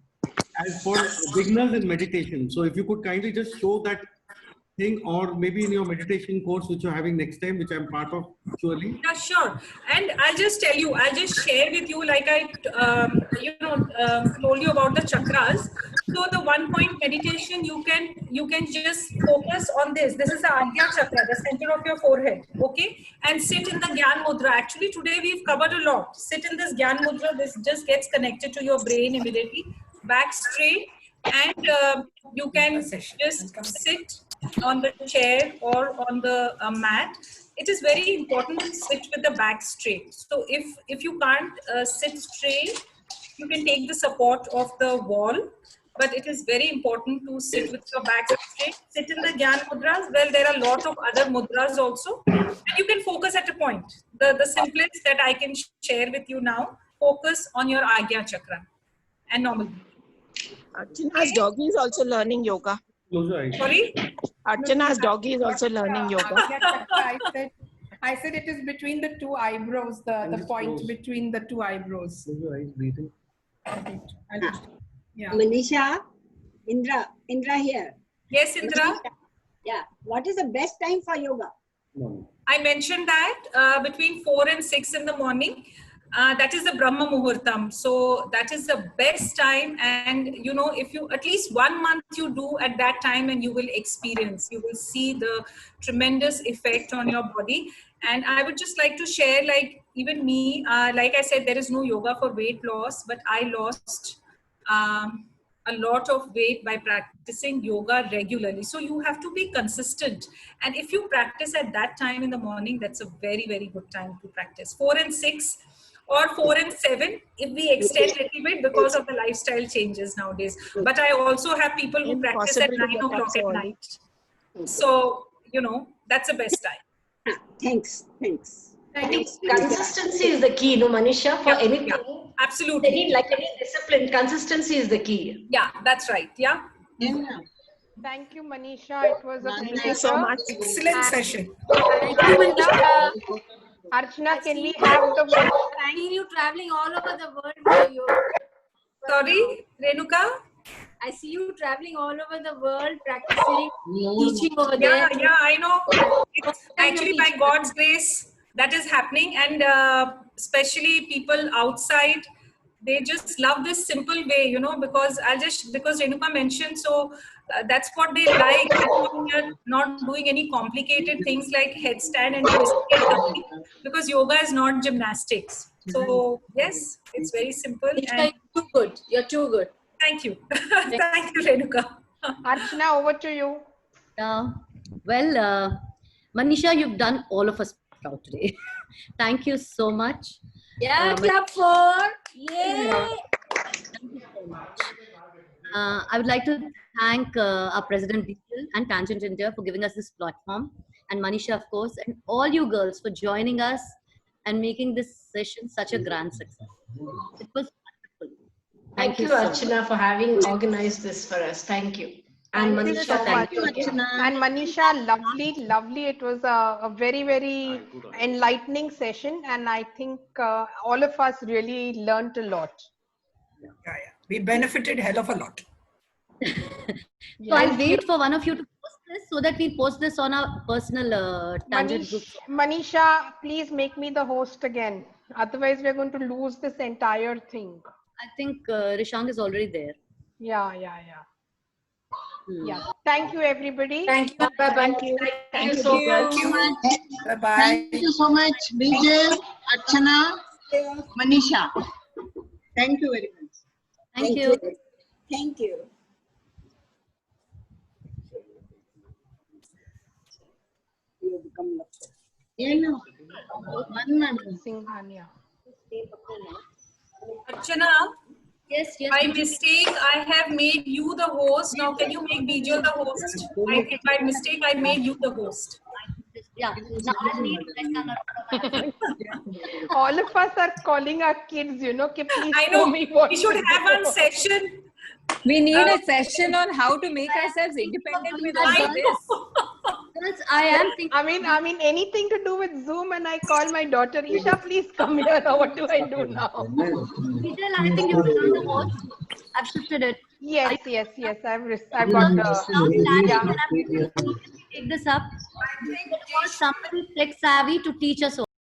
as for beginners in meditation. So if you could kindly just show that thing, or maybe in your meditation course, which you're having next time, which I'm part of, surely. Yeah, sure. And I'll just tell you, I'll just share with you, like I, told you about the chakras. So the 1-point meditation, you can just focus on this. This is the Agya chakra, the center of your forehead. Okay, and sit in the Gyan Mudra. Actually, today we've covered a lot. Sit in this Gyan Mudra. This just gets connected to your brain immediately. Back straight, and you can just sit on the chair or on the mat. It is very important to sit with the back straight. So if you can't sit straight, you can take the support of the wall, but it is very important to sit with your back straight. Sit in the Gyan Mudras. Well, there are a lot of other mudras also, and you can focus at a point. The simplest that I can share with you now, focus on your Agya chakra and normal. Archana's doggy is also learning yoga. Sorry? Archana's doggy is also learning yoga. I said it is between the two eyebrows, the point between the two eyebrows. Yeah. Manisha, Indra here. Yes, Indra. Yeah. What is the best time for yoga? I mentioned that between 4 and 6 in the morning. That is the Brahma Muhurtam. So that is the best time. And you know, if you at least 1 month you do at that time, and you will experience, you will see the tremendous effect on your body. And I would just like to share, like even me, like I said, there is no yoga for weight loss, but I lost a lot of weight by practicing yoga regularly. So you have to be consistent. And if you practice at that time in the morning, that's a very, very good time to practice. 4 and 6 or 4 and 7, if we extend a little bit because of the lifestyle changes nowadays. But I also have people who practice at 9 o'clock at night. So, you know, that's the best time. Thanks. I think consistency is the key, no, Manisha, for anything. Absolutely. Like any discipline, consistency is the key. Yeah, that's right. Yeah. Thank you, Manisha. It was a pleasure. Thank you so much. Excellent session. Thank you, Manisha. Archana, can we have the I see you traveling all over the world for yoga. Sorry, Renuka? I see you traveling all over the world, practicing, teaching over there. Yeah, I know. It's actually by God's grace that is happening, and especially people outside, they just love this simple way, you know, because Renuka mentioned, so that's what they like. Not doing any complicated things like headstand and twisting, because yoga is not gymnastics. So yes, it's very simple. You're too good. You're too good. Thank you. Thank you, Renuka. Archana, over to you. Manisha, you've done all of us proud today. Thank you so much. Yeah, clap for. Yay! Thank you so much. I would like to thank our President Bijal and Tangent India for giving us this platform, and Manisha, of course, and all you girls for joining us and making this session such a grand success. It was wonderful. Thank you, so Archana, for having organized this for us. Thank you. And Thank you Manisha, so thank much. you again. And Manisha, lovely, lovely. It was a very, very enlightening session. And I think all of us really learned a lot. Yeah. We benefited hell of a lot. So I'll wait for one of you to post this so that we post this on our personal tangent group. Manisha, please make me the host again. Otherwise, we're going to lose this entire thing. I think Rishang is already there. Yeah. Yeah. Thank you, everybody. Thank you. Bye-bye. Thank you. Thank you so much. Bye-bye. Thank you so much, Vijay, Archana, Manisha. Thank you very much. Thank you. Thank you. Singhania. Archana, yes. By mistake, I have made you the host. Now, can you make Bijal the host? By mistake, I made you the host. Yeah. Now I need All of us are calling our kids, you know, please I know. show me what We should to have do. a session. We need a session on how to make ourselves independent with all of this. I am thinking. I mean, anything to do with Zoom, and I call my daughter, Isha, please come here. What do I do now? Bijal, I think you become the host. I've shifted it. Yes. I've got the. Take this up. Somebody tech savvy to teach us all.